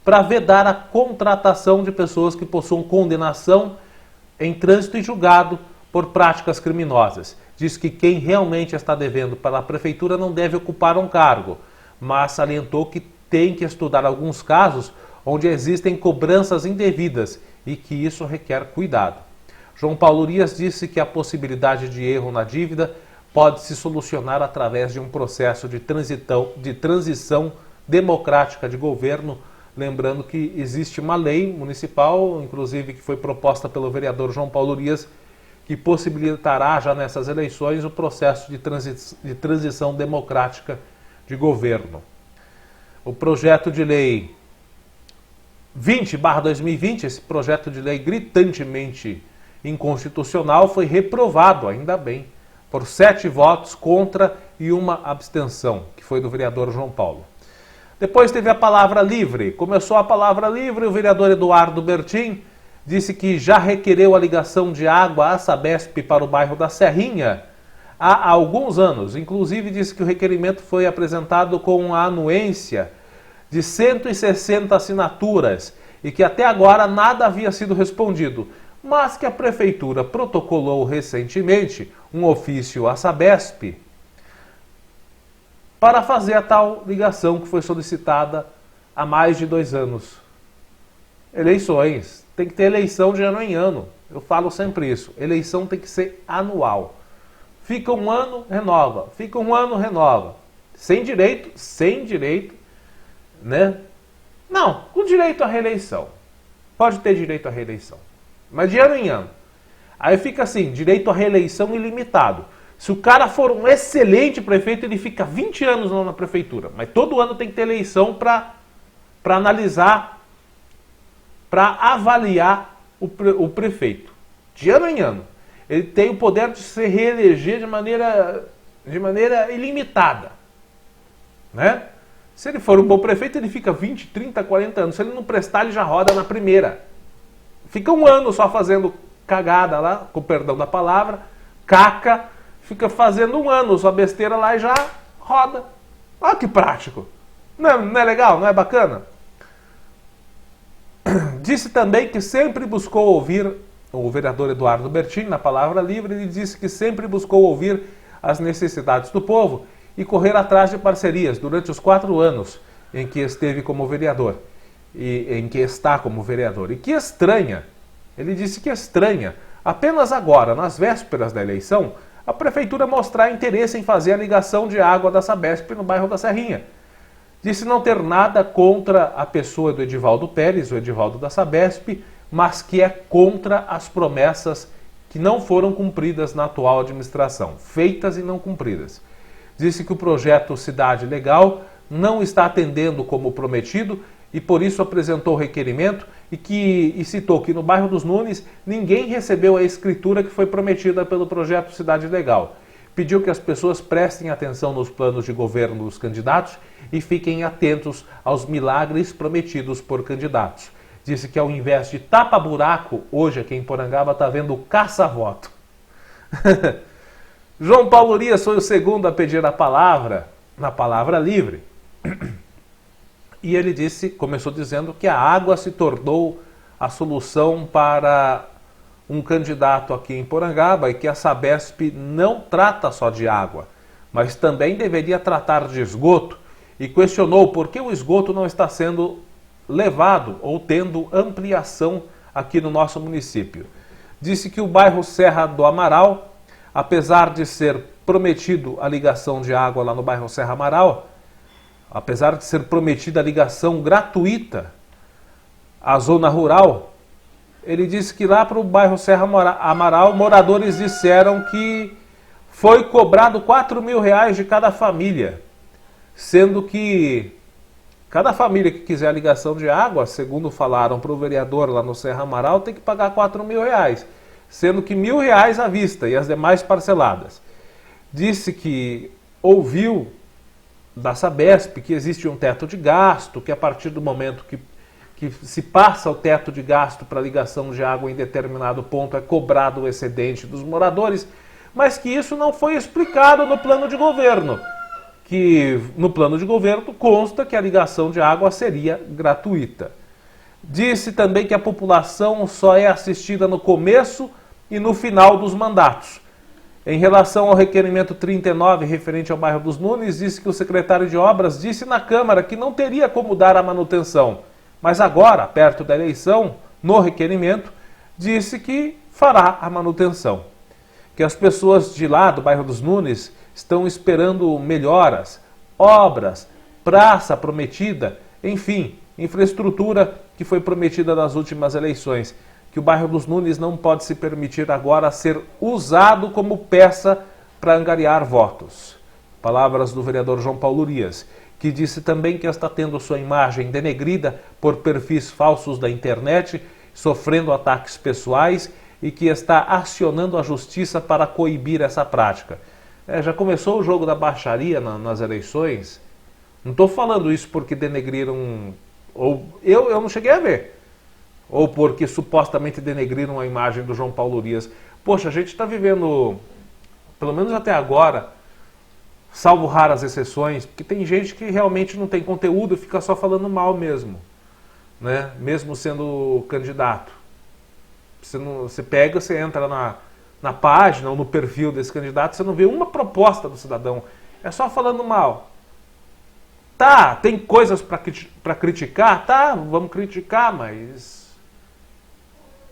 para vedar a contratação de pessoas que possuam condenação em trânsito e julgado por práticas criminosas. Diz que quem realmente está devendo para a prefeitura não deve ocupar um cargo, mas salientou que tem que estudar alguns casos onde existem cobranças indevidas e que isso requer cuidado. João Paulo Urias disse que a possibilidade de erro na dívida pode se solucionar através de um processo de transição democrática de governo, lembrando que existe uma lei municipal, inclusive que foi proposta pelo vereador João Paulo Urias, que possibilitará já nessas eleições o processo de transição democrática de governo. O projeto de lei 20/2020, esse projeto de lei gritantemente inconstitucional, foi reprovado, ainda bem, por 7 votos contra e 1 abstenção, que foi do vereador João Paulo. Depois teve a palavra livre. Começou a palavra livre, o vereador Eduardo Bertin disse que já requereu a ligação de água à Sabesp para o bairro da Serrinha há alguns anos. Inclusive disse que o requerimento foi apresentado com a anuência de 160 assinaturas e que até agora nada havia sido respondido, mas que a prefeitura protocolou recentemente um ofício à Sabesp para fazer a tal ligação que foi solicitada há mais de 2 anos. Eleições. Tem que ter eleição de ano em ano. Eu falo sempre isso. Eleição tem que ser anual. Fica um ano, renova. Fica um ano, renova. Sem direito, né? Não, com direito à reeleição. Pode ter direito à reeleição. Mas de ano em ano. Aí fica assim, direito à reeleição ilimitado. Se o cara for um excelente prefeito, ele fica 20 anos na prefeitura. Mas todo ano tem que ter eleição para analisar, para avaliar o prefeito. De ano em ano. Ele tem o poder de se reeleger de maneira ilimitada. Né? Se ele for um bom prefeito, ele fica 20, 30, 40 anos. Se ele não prestar, ele já roda na primeira. Fica um ano só fazendo cagada lá, com perdão da palavra, caca, fica fazendo um ano só besteira lá e já roda. Olha que prático. Não é legal? Não é bacana? Disse também que sempre buscou ouvir, o vereador Eduardo Bertin, na Palavra Livre, ele disse que sempre buscou ouvir as necessidades do povo e correr atrás de parcerias durante os 4 anos em que esteve como vereador. E em que está como vereador. E que estranha, ele disse que estranha, apenas agora, nas vésperas da eleição, a prefeitura mostrar interesse em fazer a ligação de água da Sabesp no bairro da Serrinha. Disse não ter nada contra a pessoa do Edivaldo Pérez, o Edivaldo da Sabesp, mas que é contra as promessas que não foram cumpridas na atual administração, feitas e não cumpridas. Disse que o projeto Cidade Legal não está atendendo como prometido e por isso apresentou o requerimento e citou que no bairro dos Nunes ninguém recebeu a escritura que foi prometida pelo projeto Cidade Legal. Pediu que as pessoas prestem atenção nos planos de governo dos candidatos e fiquem atentos aos milagres prometidos por candidatos. Disse que ao invés de tapa-buraco, hoje aqui em Porangaba está vendo caça-voto. João Paulo Urias foi o segundo a pedir a palavra, na Palavra Livre. E ele começou dizendo que a água se tornou a solução para um candidato aqui em Porangaba e que a Sabesp não trata só de água, mas também deveria tratar de esgoto e questionou por que o esgoto não está sendo levado ou tendo ampliação aqui no nosso município. Disse que o bairro Serra do Amaral, apesar de ser prometido a ligação de água lá no bairro Serra Amaral, apesar de ser prometida a ligação gratuita à zona rural, ele disse que lá para o bairro Serra Amaral, moradores disseram que foi cobrado R$4.000 de cada família, sendo que cada família que quiser a ligação de água, segundo falaram para o vereador lá no Serra Amaral, tem que pagar R$4.000, sendo que R$1.000 à vista e as demais parceladas. Disse que ouviu da Sabesp que existe um teto de gasto, que a partir do momento que se passa o teto de gasto para ligação de água em determinado ponto é cobrado o excedente dos moradores, mas que isso não foi explicado no plano de governo. Que no plano de governo consta que a ligação de água seria gratuita. Disse também que a população só é assistida no começo e no final dos mandatos. Em relação ao requerimento 39, referente ao bairro dos Nunes, disse que o secretário de Obras disse na Câmara que não teria como dar a manutenção. Mas agora, perto da eleição, no requerimento, disse que fará a manutenção. Que as pessoas de lá, do bairro dos Nunes, estão esperando melhoras, obras, praça prometida, enfim, infraestrutura que foi prometida nas últimas eleições. Que o bairro dos Nunes não pode se permitir agora ser usado como peça para angariar votos. Palavras do vereador João Paulo Urias, que disse também que está tendo sua imagem denegrida por perfis falsos da internet, sofrendo ataques pessoais e que está acionando a justiça para coibir essa prática. Já começou o jogo da baixaria nas eleições. Não estou falando isso porque denegriram, ou eu não cheguei a ver, ou porque supostamente denegriram a imagem do João Paulo Urias. Poxa, a gente está vivendo, pelo menos até agora, salvo raras exceções, porque tem gente que realmente não tem conteúdo e fica só falando mal mesmo, né? Mesmo sendo candidato. Você pega, você entra na página ou no perfil desse candidato, você não vê uma proposta do cidadão, é só falando mal. Tá, tem coisas para criticar? Tá, vamos criticar, mas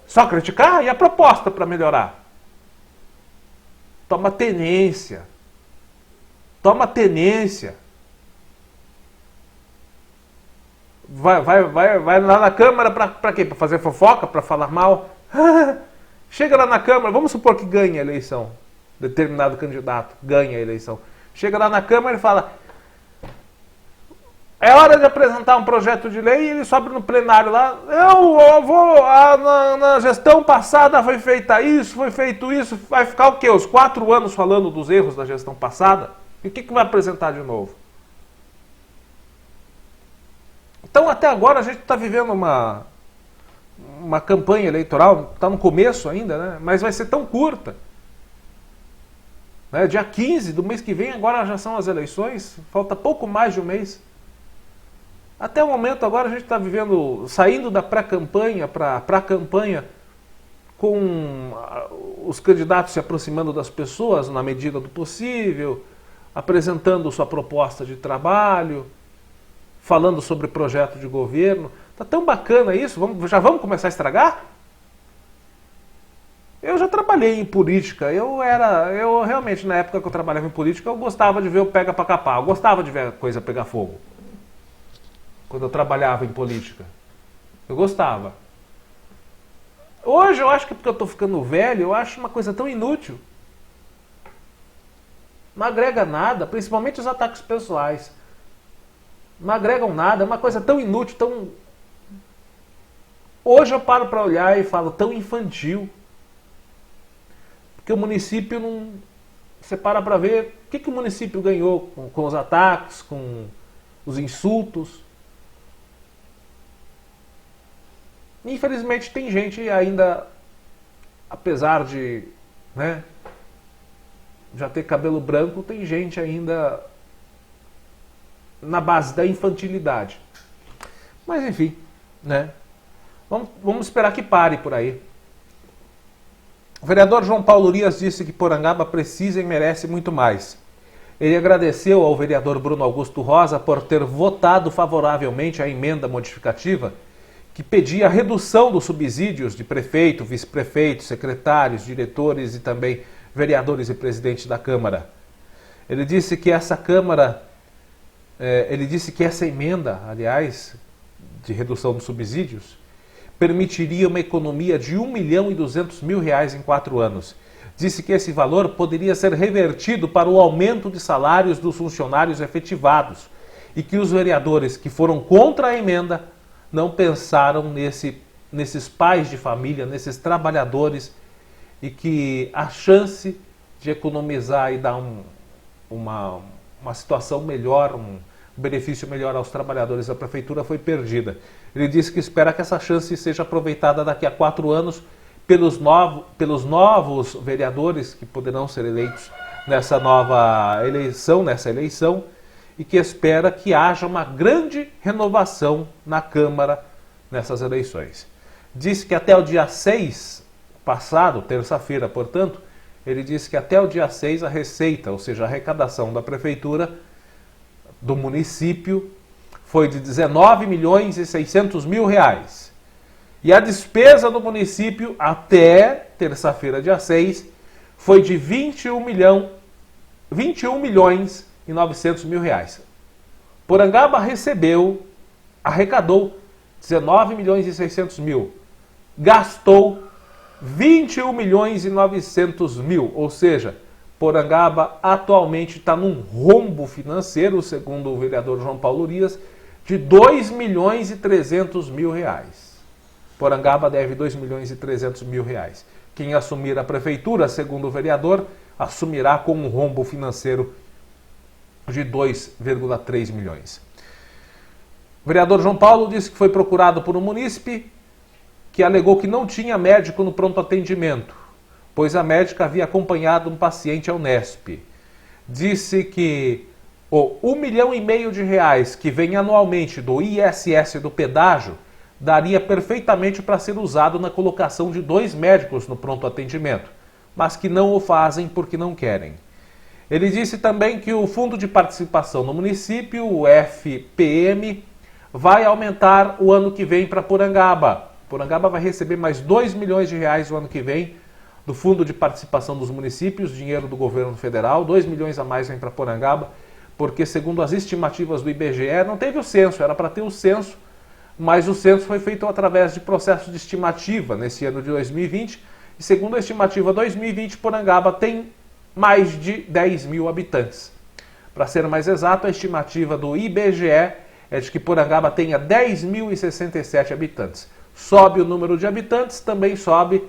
só criticar? E a proposta para melhorar? Toma tenência. Toma tenência. Vai lá na Câmara para quê? Para fazer fofoca? Para falar mal? Chega lá na Câmara, vamos supor que ganhe a eleição. Determinado candidato ganha a eleição. Chega lá na Câmara e fala: é hora de apresentar um projeto de lei, e ele sobe no plenário lá. Na gestão passada foi feita isso, foi feito isso. Vai ficar o quê? Os 4 anos falando dos erros da gestão passada? E o que vai apresentar de novo? Então, até agora, a gente está vivendo uma campanha eleitoral, está no começo ainda, né? Mas vai ser tão curta. Né? Dia 15 do mês que vem, agora já são as eleições, falta pouco mais de um mês. Até o momento, agora, a gente está vivendo, saindo da pré-campanha para a campanha, com os candidatos se aproximando das pessoas na medida do possível, apresentando sua proposta de trabalho, falando sobre projeto de governo. Tá tão bacana isso, já vamos começar a estragar? Eu já trabalhei em política, eu realmente, na época que eu trabalhava em política, eu gostava de ver o pega pra capar, eu gostava de ver a coisa pegar fogo. Quando eu trabalhava em política. Eu gostava. Hoje eu acho que porque eu estou ficando velho, eu acho uma coisa tão inútil. Não agrega nada, principalmente os ataques pessoais. Não agregam nada, é uma coisa tão inútil, tão... Hoje eu paro para olhar e falo, tão infantil. Porque o município não... Você para ver o que o município ganhou com os ataques, com os insultos. Infelizmente tem gente ainda, apesar de, né, já ter cabelo branco, tem gente ainda na base da infantilidade. Mas enfim, né? Vamos esperar que pare por aí. O vereador João Paulo Urias disse que Porangaba precisa e merece muito mais. Ele agradeceu ao vereador Bruno Augusto Rosa por ter votado favoravelmente a emenda modificativa que pedia a redução dos subsídios de prefeito, vice-prefeito, secretários, diretores e também vereadores e presidente da Câmara. Ele disse que essa Câmara, ele disse que essa emenda, aliás, de redução dos subsídios, permitiria uma economia de R$ 1.200.000 em 4 anos. Disse que esse valor poderia ser revertido para o aumento de salários dos funcionários efetivados e que os vereadores que foram contra a emenda não pensaram nesses pais de família, nesses trabalhadores, e que a chance de economizar e dar uma situação melhor, um benefício melhor aos trabalhadores da prefeitura foi perdida. Ele disse que espera que essa chance seja aproveitada daqui a 4 anos pelos novos vereadores que poderão ser eleitos nessa eleição, e que espera que haja uma grande renovação na Câmara nessas eleições. Disse que até o dia 6 passado, terça-feira, portanto, ele disse que até o dia 6 a receita, ou seja, a arrecadação da prefeitura do município foi de R$ 19.600.000. E a despesa do município até terça-feira, dia 6, foi de R$ 21.900.000. Porangaba arrecadou R$ 19.600.000, gastou R$ 21.900.000, ou seja, Porangaba atualmente está num rombo financeiro, segundo o vereador João Paulo Urias, de R$ 2.300.000. Porangaba deve R$ 2.300.000. Quem assumir a prefeitura, segundo o vereador, assumirá com um rombo financeiro de 2,3 milhões. O vereador João Paulo disse que foi procurado por um munícipe que alegou que não tinha médico no pronto atendimento, pois a médica havia acompanhado um paciente ao Unesp. Disse que o R$ 1,5 milhão que vem anualmente do ISS do pedágio daria perfeitamente para ser usado na colocação de 2 médicos no pronto atendimento, mas que não o fazem porque não querem. Ele disse também que o Fundo de Participação no Município, o FPM, vai aumentar o ano que vem para Porangaba. Porangaba vai receber mais R$ 2 milhões o ano que vem do Fundo de Participação dos Municípios, dinheiro do governo federal. 2 milhões a mais vem para Porangaba, porque segundo as estimativas do IBGE, não teve o censo, era para ter o censo, mas o censo foi feito através de processo de estimativa nesse ano de 2020, e segundo a estimativa 2020, Porangaba tem mais de 10 mil habitantes. Para ser mais exato, a estimativa do IBGE é de que Porangaba tenha 10.067 habitantes. Sobe o número de habitantes, também sobe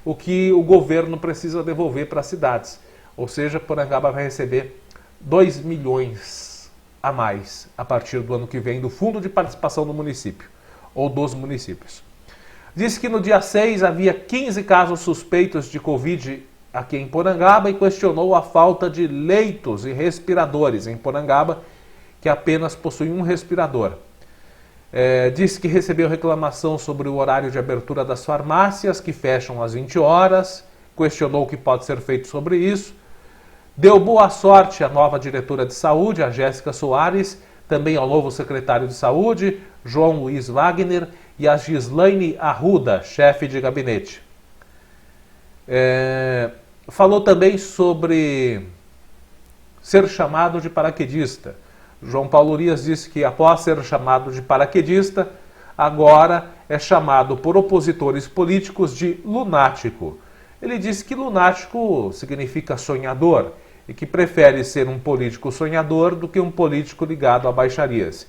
o que o governo precisa devolver para as cidades. Ou seja, Porangaba vai receber 2 milhões a mais a partir do ano que vem do Fundo de Participação do município, ou dos municípios. Disse que no dia 6 havia 15 casos suspeitos de Covid aqui em Porangaba e questionou a falta de leitos e respiradores em Porangaba, que apenas possui um respirador. Disse que recebeu reclamação sobre o horário de abertura das farmácias, que fecham às 20 horas, questionou o que pode ser feito sobre isso. Deu boa sorte à nova diretora de saúde, a Jéssica Soares, também ao novo secretário de saúde, João Luiz Wagner, e a Gislaine Arruda, chefe de gabinete. Falou também sobre ser chamado de paraquedista. João Paulo Urias disse que após ser chamado de paraquedista, agora é chamado por opositores políticos de lunático. Ele disse que lunático significa sonhador e que prefere ser um político sonhador do que um político ligado a baixarias.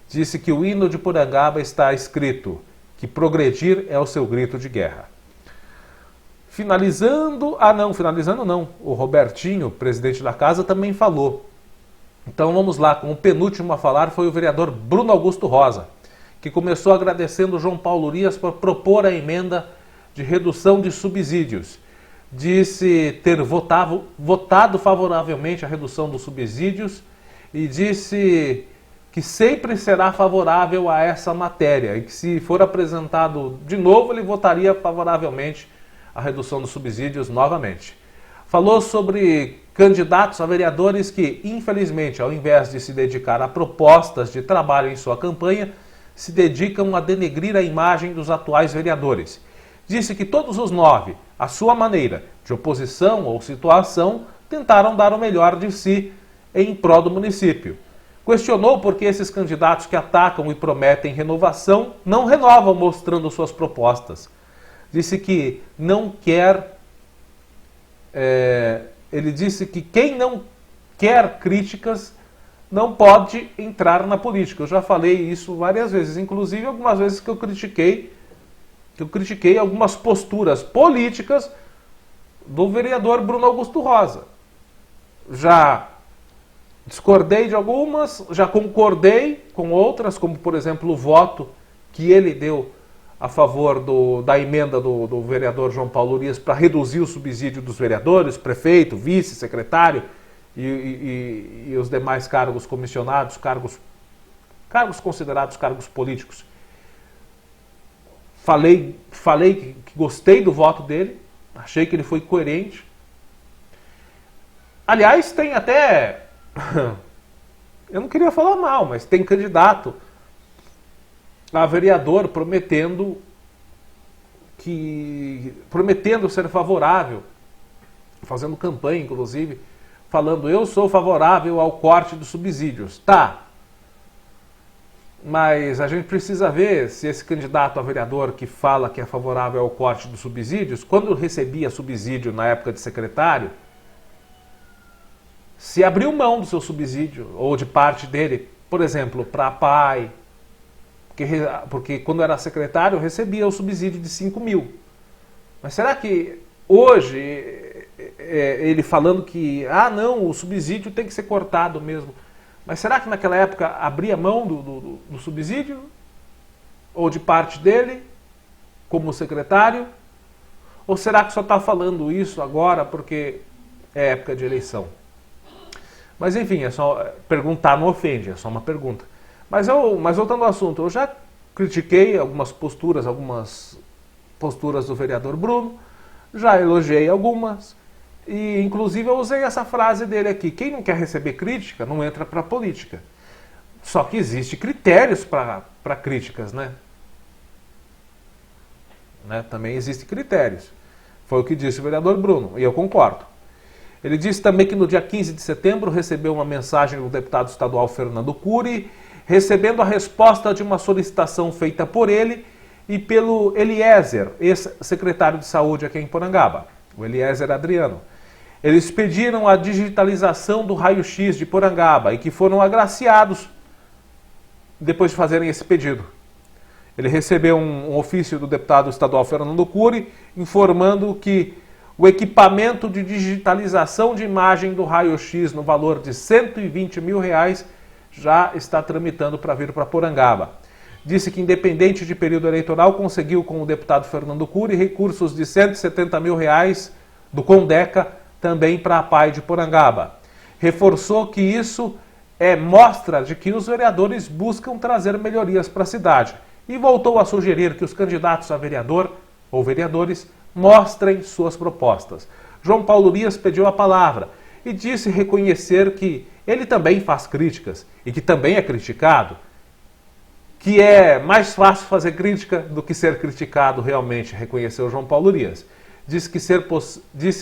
Disse que o hino de Porangaba está escrito que progredir é o seu grito de guerra. Finalizando não, o Robertinho, presidente da casa, também falou. Então vamos lá, com o penúltimo a falar foi o vereador Bruno Augusto Rosa, que começou agradecendo João Paulo Urias por propor a emenda de redução de subsídios. Disse ter votado favoravelmente a redução dos subsídios e disse que sempre será favorável a essa matéria e que se for apresentado de novo ele votaria favoravelmente a redução dos subsídios novamente. Falou sobre candidatos a vereadores que, infelizmente, ao invés de se dedicar a propostas de trabalho em sua campanha, se dedicam a denegrir a imagem dos atuais vereadores. Disse que todos os 9, à sua maneira, de oposição ou situação, tentaram dar o melhor de si, em prol do município. Questionou por que esses candidatos que atacam e prometem renovação não renovam mostrando suas propostas. Disse que não quer... ele disse que quem não quer críticas não pode entrar na política. Eu já falei isso várias vezes, inclusive algumas vezes que eu critiquei algumas posturas políticas do vereador Bruno Augusto Rosa. Já discordei de algumas, já concordei com outras, como por exemplo o voto que ele deu a favor da emenda do vereador João Paulo Urias para reduzir o subsídio dos vereadores, prefeito, vice, secretário e os demais cargos comissionados, cargos considerados cargos políticos. Falei que gostei do voto dele, achei que ele foi coerente. Aliás, tem até... eu não queria falar mal, mas tem candidato a vereador prometendo ser favorável, fazendo campanha, inclusive, falando: eu sou favorável ao corte dos subsídios. Tá. Mas a gente precisa ver se esse candidato a vereador que fala que é favorável ao corte dos subsídios, quando recebia subsídio na época de secretário, se abriu mão do seu subsídio, ou de parte dele, por exemplo, para a PAI, porque quando era secretário recebia o subsídio de 5 mil. Mas será que hoje, ele falando que, não, o subsídio tem que ser cortado mesmo, mas será que naquela época abria mão do subsídio? Ou de parte dele, como secretário? Ou será que só está falando isso agora porque é época de eleição? Mas enfim, é só perguntar, não ofende, é só uma pergunta. Mas voltando ao assunto, eu já critiquei algumas posturas do vereador Bruno, já elogiei algumas, e inclusive eu usei essa frase dele aqui: quem não quer receber crítica não entra para a política. Só que existem critérios para críticas, né? Também existem critérios. Foi o que disse o vereador Bruno, e eu concordo. Ele disse também que no dia 15 de setembro recebeu uma mensagem do deputado estadual Fernando Cury, recebendo a resposta de uma solicitação feita por ele e pelo Eliezer, ex-secretário de saúde aqui em Porangaba, o Eliezer Adriano. Eles pediram a digitalização do raio-x de Porangaba e que foram agraciados depois de fazerem esse pedido. Ele recebeu um ofício do deputado estadual Fernando Cury informando que o equipamento de digitalização de imagem do raio-x no valor de R$120 mil já está tramitando para vir para Porangaba. Disse que, independente de período eleitoral, conseguiu com o deputado Fernando Cury recursos de R$170 mil do Condeca também para a PAI de Porangaba. Reforçou que isso é mostra de que os vereadores buscam trazer melhorias para a cidade e voltou a sugerir que os candidatos a vereador ou vereadores mostrem suas propostas. João Paulo Urias pediu a palavra e disse reconhecer que ele também faz críticas e que também é criticado, que é mais fácil fazer crítica do que ser criticado realmente, reconheceu João Paulo Urias. Disse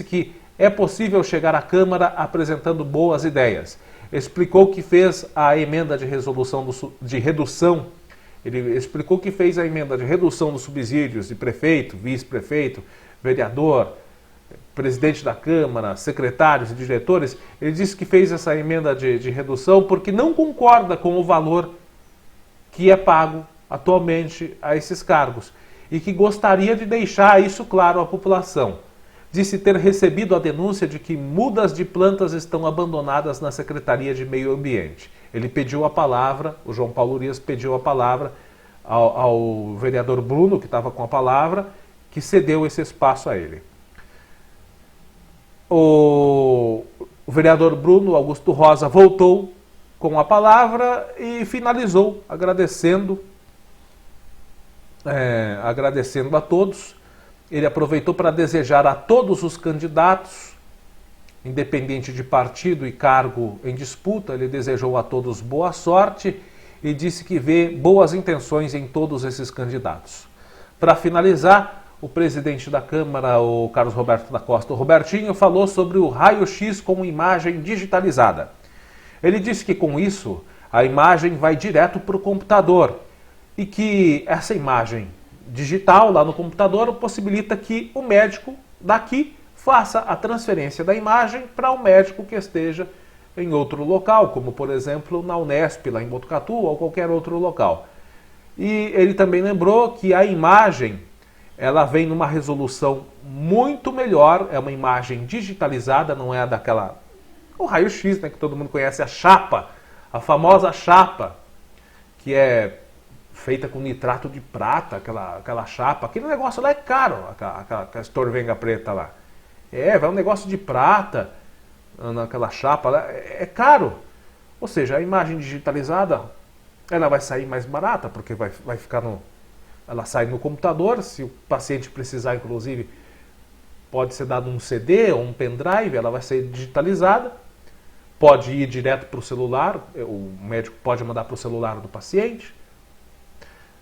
que é possível chegar à Câmara apresentando boas ideias. Explicou que fez a emenda de redução. Ele explicou que fez a emenda de redução dos subsídios de prefeito, vice-prefeito, vereador, presidente da Câmara, secretários e diretores. Ele disse que fez essa emenda de redução porque não concorda com o valor que é pago atualmente a esses cargos e que gostaria de deixar isso claro à população. Disse ter recebido a denúncia de que mudas de plantas estão abandonadas na Secretaria de Meio Ambiente. Ele pediu a palavra, o João Paulo Urias pediu a palavra ao vereador Bruno, que estava com a palavra, que cedeu esse espaço a ele. O vereador Bruno Augusto Rosa voltou com a palavra e finalizou agradecendo a todos. Ele aproveitou para desejar a todos os candidatos, independente de partido e cargo em disputa, ele desejou a todos boa sorte e disse que vê boas intenções em todos esses candidatos. Para finalizar, o presidente da Câmara, o Carlos Roberto da Costa, o Robertinho, falou sobre o raio-x com imagem digitalizada. Ele disse que com isso a imagem vai direto para o computador e que essa imagem digital lá no computador possibilita que o médico daqui faça a transferência da imagem para um médico que esteja em outro local, como por exemplo na Unesp, lá em Botucatu, ou qualquer outro local. E ele também lembrou que a imagem ela vem numa resolução muito melhor, é uma imagem digitalizada, não é a daquela... o raio-x, né, que todo mundo conhece, a chapa, a famosa chapa, que é feita com nitrato de prata, aquela chapa. Aquele negócio lá é caro, aquela estorvenga preta lá. Vai um negócio de prata naquela chapa lá, é caro. Ou seja, a imagem digitalizada, ela vai sair mais barata, porque vai ficar no... ela sai no computador, se o paciente precisar, inclusive, pode ser dado um CD ou um pendrive, ela vai ser digitalizada, pode ir direto para o celular, o médico pode mandar para o celular do paciente,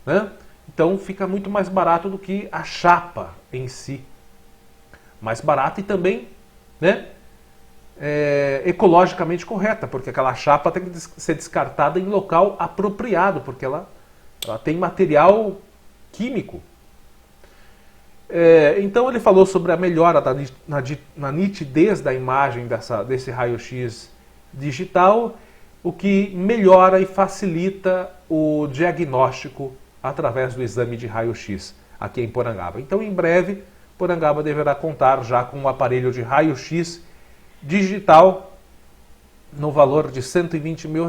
né? Então fica muito mais barato do que a chapa em si. Mais barato e também, né, ecologicamente correta, porque aquela chapa tem que ser descartada em local apropriado, porque ela tem material químico. Então ele falou sobre a melhora na nitidez da imagem desse raio-x digital, o que melhora e facilita o diagnóstico através do exame de raio-x aqui em Porangaba. Então em breve Porangaba deverá contar já com um aparelho de raio-x digital no valor de R$120 mil,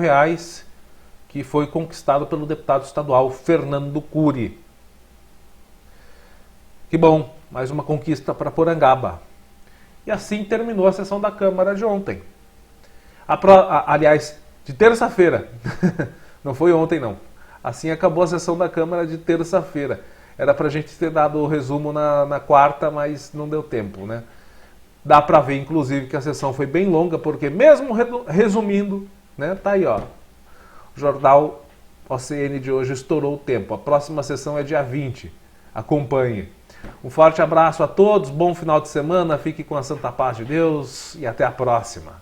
que foi conquistado pelo deputado estadual Fernando Cury. Que bom, mais uma conquista para Porangaba. E assim terminou a sessão da Câmara de ontem. Aliás, de terça-feira. Não foi ontem, não. Assim acabou a sessão da Câmara de terça-feira. Era para a gente ter dado o resumo na quarta, mas não deu tempo, né? Dá para ver, inclusive, que a sessão foi bem longa, porque mesmo resumindo, né, tá aí, ó. O jornal OCN de hoje estourou o tempo. A próxima sessão é dia 20. Acompanhe. Um forte abraço a todos, bom final de semana, fique com a santa paz de Deus e até a próxima.